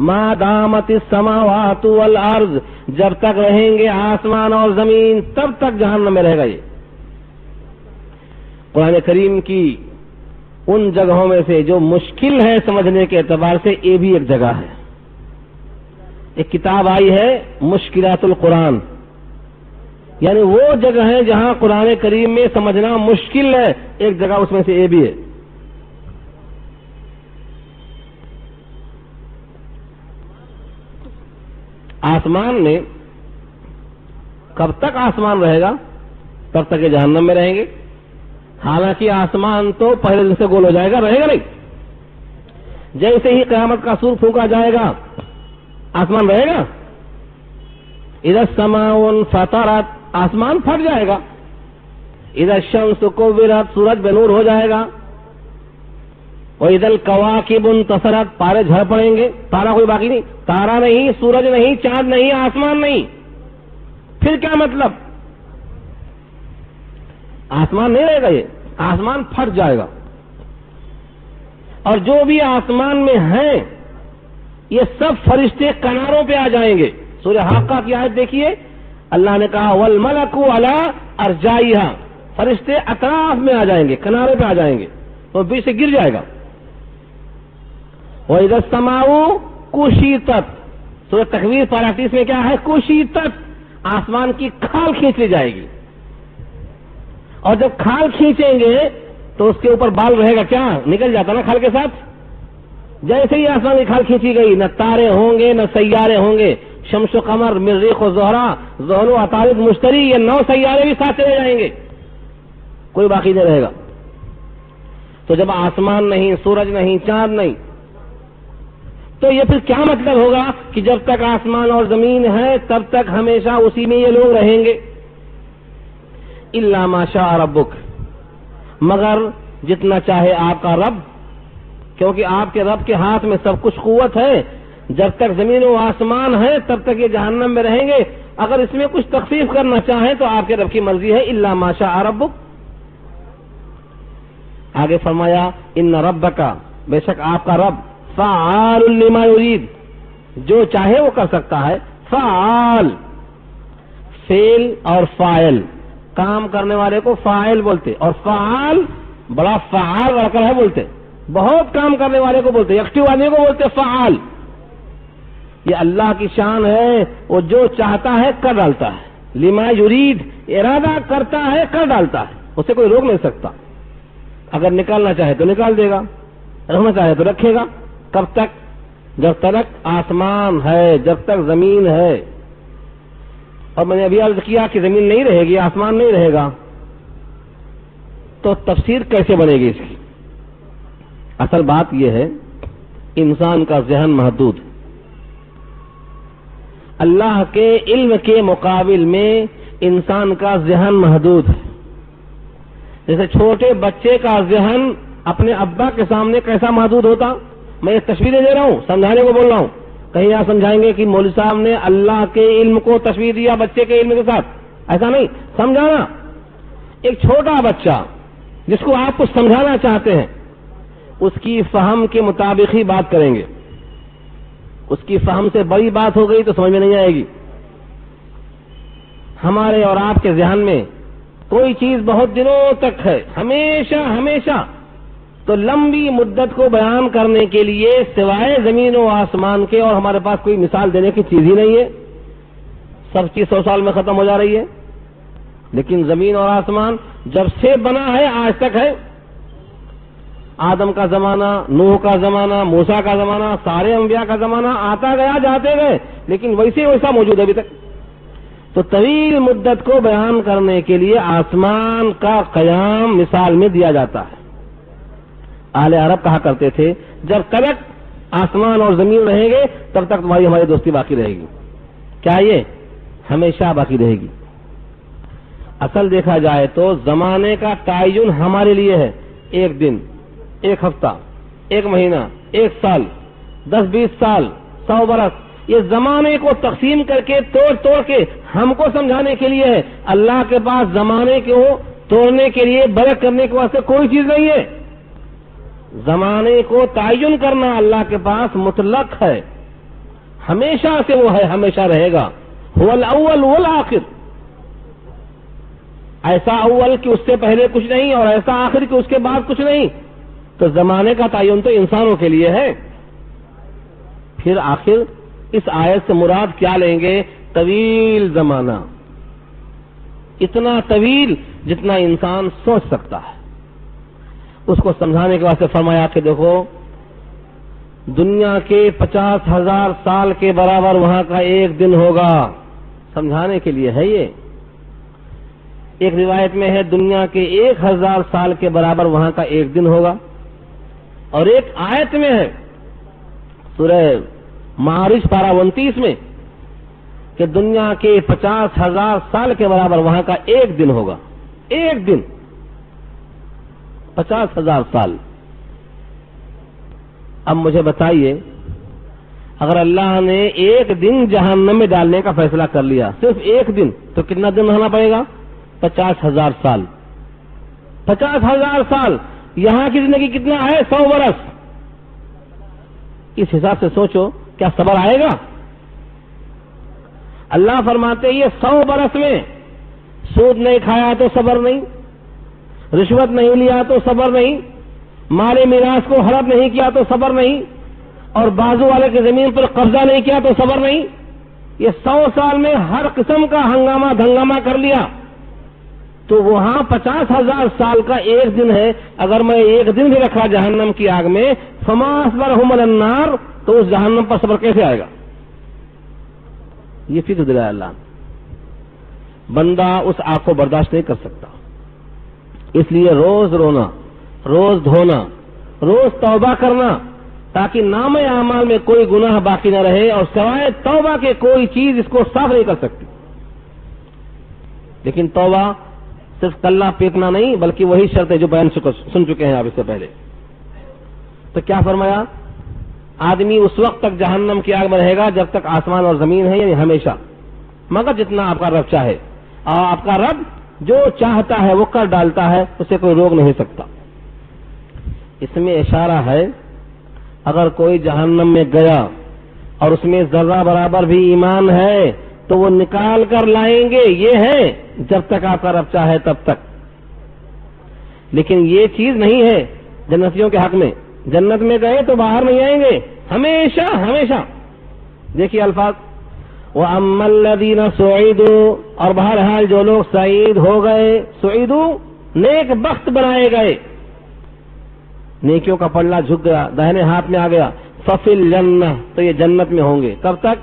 ما دامت السماوات والارض، جب تک رہیں گے آسمان اور زمین تب تک جہنم میں رہے گا۔ یہ قرآن کریم کی ان جگہوں میں سے جو مشکل ہے سمجھنے کے اعتبار سے یہ بھی ایک جگہ ہے۔ ایک کتاب آئی ہے مشکلات القرآن، یعنی وہ جگہ ہے جہاں قرآن کریم میں سمجھنا مشکل ہے، ایک جگہ اس میں سے یہ بھی ہے۔ آسمان میں کب تک آسمان رہے گا؟ تب تک یہ جہنم میں رہیں گے۔ حالانکہ آسمان تو پہلے دن سے گول ہو جائے گا، رہے گا نہیں۔ جیسے ہی قیامت کا سور پھونکا جائے گا آسمان رہے گا؟ اذا السماء انفطرت، آسمان پھٹ جائے گا۔ اذا الشمس كورت، سورج بے نور ہو جائے گا۔ واذا الكواكب انتصرت، تارے جھڑ پڑیں گے، تارا کوئی باقی نہیں، تارا نہیں، سورج نہیں، چاند نہیں، آسمان نہیں۔ پھر کیا مطلب؟ آسمان نہیں رہے گا، یہ آسمان پھٹ جائے گا، اور جو بھی آسمان میں ہیں یہ سب فرشتے کناروں پہ آ جائیں گے۔ سورہ حاقہ کی آیت دیکھیے، اللہ نے کہا والملک علی ارجائها، فرشتے اطراف میں آ جائیں گے، کنارے پہ آ جائیں گے، تو بیچ سے گر جائے گا۔ وَإِذَا السَّمَاءُ كُشِطَتْ، سورہ تکویر پارہ 30 میں کیا ہے؟ کشیطت، آسمان کی کھال کھینچ لی جائے گی، اور جب کھال کھینچیں گے تو اس کے اوپر بال رہے گا، کیا نکل جاتا نا کھال کے ساتھ۔ جیسے ہی آسمان کی کھال کھینچی گئی، نہ تارے ہوں گے نہ سیارے ہوں گے، شمس و قمر، مریخ و زہرا، زحل و عطارد، مشتری، یہ 9 سیارے بھی ساتھ چلے جائیں گے، کوئی باقی نہیں رہے گا۔ تو جب آسمان نہیں، سورج نہیں، چاند نہیں، تو یہ پھر کیا مطلب ہوگا کہ جب تک آسمان اور زمین ہے تب تک ہمیشہ اسی میں یہ لوگ رہیں گے۔ الا ما شاء ربک، مگر جتنا چاہے آپ کا رب، کیونکہ آپ کے رب کے ہاتھ میں سب کچھ قوت ہے۔ جب تک زمین و آسمان ہے تب تک یہ جہنم میں رہیں گے، اگر اس میں کچھ تخفیف کرنا چاہیں تو آپ کے رب کی مرضی ہے، الا ما شاء ربک۔ آگے فرمایا ان ربک، بے شک آپ کا رب، فعال لما یرید، جو چاہے وہ کر سکتا ہے۔ فعال، فعل اور فاعل، کام کرنے والے کو فاعل بولتے، اور فعال بڑا فعال رکھا ہے بولتے، بہت کام کرنے والے کو بولتے، ایکٹیو آدمی کو بولتے فعال۔ یہ اللہ کی شان ہے، وہ جو چاہتا ہے کر ڈالتا ہے، لما یرید، ارادہ کرتا ہے کر ڈالتا ہے، اسے کوئی روک نہیں سکتا۔ اگر نکالنا چاہے تو نکال دے گا، رکھنا چاہے تو رکھے گا۔ کب تک؟ جب تک آسمان ہے، جب تک زمین ہے۔ اور میں نے ابھی عرض کیا کہ زمین نہیں رہے گی، آسمان نہیں رہے گا، تو تفسیر کیسے بنے گی اس کی؟ اصل بات یہ ہے، انسان کا ذہن محدود، اللہ کے علم کے مقابل میں انسان کا ذہن محدود ہے۔ جیسے چھوٹے بچے کا ذہن اپنے ابا کے سامنے کیسا محدود ہوتا؟ میں یہ تشبیہیں دے رہا ہوں، سمجھانے کو بول رہا ہوں۔ کہیں آپ سمجھائیں گے کہ مولوی صاحب نے اللہ کے علم کو تشبیہ دیا بچے کے علم کے ساتھ، ایسا نہیں سمجھانا۔ ایک چھوٹا بچہ جس کو آپ کچھ سمجھانا چاہتے ہیں، اس کی فہم کے مطابق ہی بات کریں گے، اس کی فہم سے بڑی بات ہو گئی تو سمجھ میں نہیں آئے گی۔ ہمارے اور آپ کے ذہن میں کوئی چیز بہت دنوں تک ہے، ہمیشہ تو لمبی مدت کو بیان کرنے کے لیے سوائے زمین و آسمان کے اور ہمارے پاس کوئی مثال دینے کی چیز ہی نہیں ہے۔ سب چیز 100 سال میں ختم ہو جا رہی ہے، لیکن زمین اور آسمان جب سے بنا ہے آج تک ہے۔ آدم کا زمانہ، نوح کا زمانہ، موسیٰ کا زمانہ، سارے انبیاء کا زمانہ آتا گیا جاتے گئے، لیکن ویسا موجود ہے ابھی تک۔ تو طویل مدت کو بیان کرنے کے لیے آسمان کا قیام مثال میں دیا جاتا ہے۔ اہل عرب کہا کرتے تھے جب تک آسمان اور زمین رہیں گے تب تک تمہاری ہماری دوستی باقی رہے گی۔ کیا یہ ہمیشہ باقی رہے گی؟ اصل دیکھا جائے تو زمانے کا تعین ہمارے لیے ہے، ایک دن، ایک ہفتہ، ایک مہینہ، ایک سال، 10-20 سال، 100 برس، یہ زمانے کو تقسیم کر کے توڑ کے ہم کو سمجھانے کے لیے ہے۔ اللہ کے پاس زمانے کو توڑنے کے لیے، برق کرنے کے واسطے کوئی چیز نہیں ہے۔ زمانے کو تعین کرنا اللہ کے پاس مطلق ہے، ہمیشہ سے وہ ہے، ہمیشہ رہے گا۔ هو الاول والآخر، ایسا اول کہ اس سے پہلے کچھ نہیں اور ایسا آخر کہ اس کے بعد کچھ نہیں۔ تو زمانے کا تعین تو انسانوں کے لیے ہے۔ پھر آخر اس آیت سے مراد کیا لیں گے؟ طویل زمانہ، اتنا طویل جتنا انسان سوچ سکتا ہے۔ اس کو سمجھانے کے واسطے فرمایا کہ دیکھو دنیا کے 50,000 سال کے برابر وہاں کا ایک دن ہوگا، سمجھانے کے لیے ہے یہ۔ ایک روایت میں ہے دنیا کے 1,000 سال کے برابر وہاں کا ایک دن ہوگا، اور ایک آیت میں ہے سورہ معارج پارہ 29 میں کہ دنیا کے 50,000 سال کے برابر وہاں کا ایک دن ہوگا۔ ایک دن 50,000 سال۔ اب مجھے بتائیے اگر اللہ نے ایک دن جہنم میں ڈالنے کا فیصلہ کر لیا، صرف ایک دن، تو کتنا دن رہنا پڑے گا؟ 50,000 سال۔ 50,000 سال، یہاں کی زندگی کتنا ہے؟ 100 برس۔ اس حساب سے سوچو کیا صبر آئے گا؟ اللہ فرماتے یہ 100 برس میں سود نہیں کھایا تو صبر نہیں، رشوت نہیں لیا تو صبر نہیں، مال میراث کو ہڑپ نہیں کیا تو صبر نہیں، اور بازو والے کی زمین پر قبضہ نہیں کیا تو صبر نہیں۔ یہ 100 سال میں ہر قسم کا ہنگامہ دھنگامہ کر لیا، تو وہاں 50,000 سال کا ایک دن ہے۔ اگر میں ایک دن بھی رکھا جہنم کی آگ میں، فما اصبرهم علی النار، تو اس جہنم پر صبر کیسے آئے گا؟ یہ فکر دلایا اللہ نے۔ بندہ اس آگ کو برداشت نہیں کر سکتا، اس لیے روز رونا، روز دھونا، روز توبہ کرنا، تاکہ نام اعمال میں کوئی گناہ باقی نہ رہے، اور سوائے توبہ کے کوئی چیز اس کو صاف نہیں کر سکتی۔ لیکن توبہ صرف کلہ پیٹنا نہیں، بلکہ وہی شرط ہے جو بیان سن چکے ہیں آپ اس سے پہلے۔ تو کیا فرمایا؟ آدمی اس وقت تک جہنم کی آگ میں رہے گا جب تک آسمان اور زمین ہے، یعنی ہمیشہ۔ مگر جتنا آپ کا رب چاہے، اور آپ کا رب جو چاہتا ہے وہ کر ڈالتا ہے، اسے کوئی روک نہیں سکتا۔ اس میں اشارہ ہے اگر کوئی جہنم میں گیا اور اس میں ذرہ برابر بھی ایمان ہے تو وہ نکال کر لائیں گے، یہ ہے جب تک آپ کا رب چاہے تب تک۔ لیکن یہ چیز نہیں ہے جنتیوں کے حق میں، جنت میں گئے تو باہر نہیں آئیں گے ہمیشہ ہمیشہ۔ دیکھیے الفاظ، وَأَمَّا الَّذِينَ سُعِدُوا، اور بہرحال جو لوگ سعید ہو گئے، سعیدو نیک بخت بنائے گئے، نیکیوں کا پلڑا جھک گیا، داہنے ہاتھ میں آ گیا، فَفِي الْجَنَّةِ، تو یہ جنت میں ہوں گے۔ کب تک؟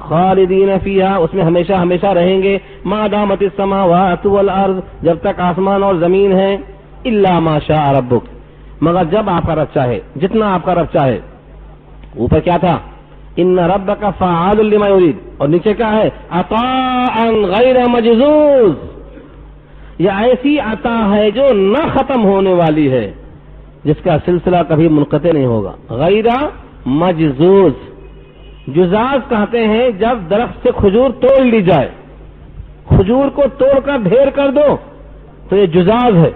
خالدین فیہا، اس میں ہمیشہ ہمیشہ رہیں گے، ما دامت السماوات والارض، جب تک آسمان اور زمین ہے، الا ما شاء ربک، مگر جب آپ کا رب چاہے، جتنا آپ کا رب چاہے۔ اوپر کیا تھا؟ ان ربک فعال لما یرید، اور نیچے کیا ہے؟ عطاء غیر مجذوذ، یہ ایسی عطا ہے جو نہ ختم ہونے والی ہے، جس کا سلسلہ کبھی منقطع نہیں ہوگا۔ غیر مجذوذ، جزاز کہتے ہیں جب درخت سے کھجور توڑ لی جائے، کھجور کو توڑ کر ڈھیر کر دو تو یہ جزاز ہے۔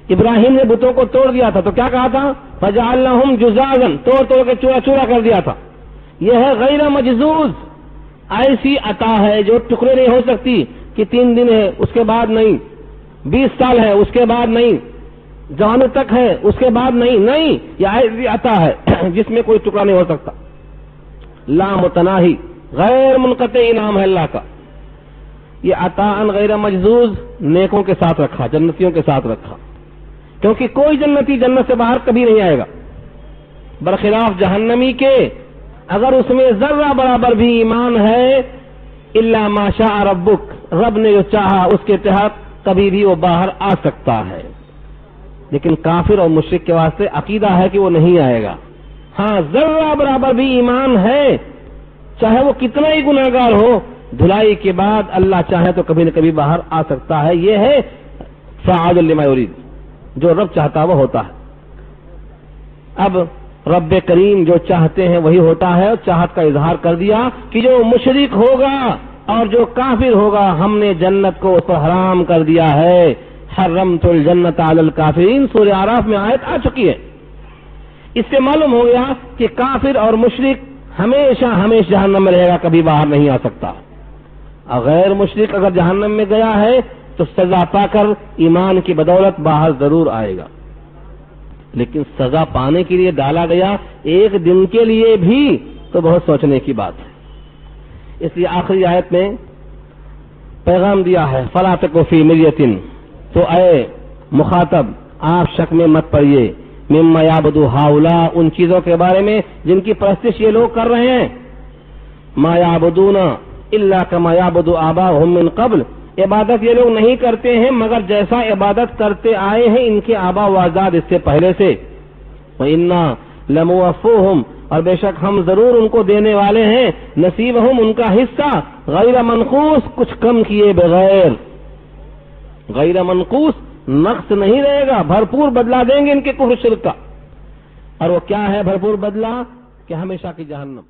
ابراہیم نے بتوں کو توڑ دیا تھا تو کیا کہا تھا؟ فجعلناہم جزازا، توڑ توڑ کے چورا چورا کر دیا تھا۔ یہ ہے غیر مجذوذ، ایسی عطا ہے جو ٹکڑے نہیں ہو سکتی کہ 3 دن ہے اس کے بعد نہیں، 20 سال ہے اس کے بعد نہیں، جوانی تک ہے اس کے بعد نہیں، نہیں، یہ ایسی عطا ہے جس میں کوئی ٹکڑا نہیں ہو سکتا، لا متناہی، غیر منقطع انعام ہے اللہ کا۔ یہ عطاء غیر مجذوذ نیکوں کے ساتھ رکھا، جنتیوں کے ساتھ رکھا، کیونکہ کوئی جنتی جنت سے باہر کبھی نہیں آئے گا، برخلاف جہنمی کے اگر اس میں ذرہ برابر بھی ایمان ہے، الا ما شاء ربک، رب نے جو چاہا اس کے تحت کبھی بھی وہ باہر آ سکتا ہے۔ لیکن کافر اور مشرک کے واسطے عقیدہ ہے کہ وہ نہیں آئے گا۔ ہاں ذرہ برابر بھی ایمان ہے، چاہے وہ کتنا ہی گناہگار ہو، دھلائی کے بعد اللہ چاہے تو کبھی نہ کبھی باہر آ سکتا ہے۔ یہ ہے فعال لما یرید، جو رب چاہتا وہ ہوتا ہے۔ اب رب کریم جو چاہتے ہیں وہی ہوتا ہے، اور چاہت کا اظہار کر دیا کہ جو مشرک ہوگا اور جو کافر ہوگا ہم نے جنت کو اس پر حرام کر دیا ہے۔ حرمت الجنت علی الکافرین، سورہ اعراف میں آیت آ چکی ہے۔ اس سے معلوم ہو گیا کہ کافر اور مشرک ہمیشہ ہمیشہ جہنم میں رہے گا، کبھی باہر نہیں آ سکتا۔ غیر مشرک اگر جہنم میں گیا ہے تو سزا پا کر ایمان کی بدولت باہر ضرور آئے گا، لیکن سزا پانے کے لیے ڈالا گیا ایک دن کے لیے بھی تو بہت سوچنے کی بات ہے۔ اس لیے آخری آیت میں پیغام دیا ہے، فلا تک فی مریۃ، تو اے مخاطب آپ شک میں مت پڑیے، مما یعبد ہؤلاء، ان چیزوں کے بارے میں جن کی پرستش یہ لوگ کر رہے ہیں، ما یعبدون الا کما یعبد آباؤہم من قبل، عبادت یہ لوگ نہیں کرتے ہیں مگر جیسا عبادت کرتے آئے ہیں ان کے آبا و اجداد اس سے پہلے سے۔ وَإِنَّا لَمُوَفُّوهُمْ، اور بے شک ہم ضرور ان کو دینے والے ہیں، نصیبہم، ان کا حصہ، غیر منقوص، کچھ کم کیے بغیر، غیر منقوص، نقص نہیں رہے گا، بھرپور بدلہ دیں گے ان کے کفر شرک کا۔ اور وہ کیا ہے بھرپور بدلہ؟ کہ ہمیشہ کی جہنم۔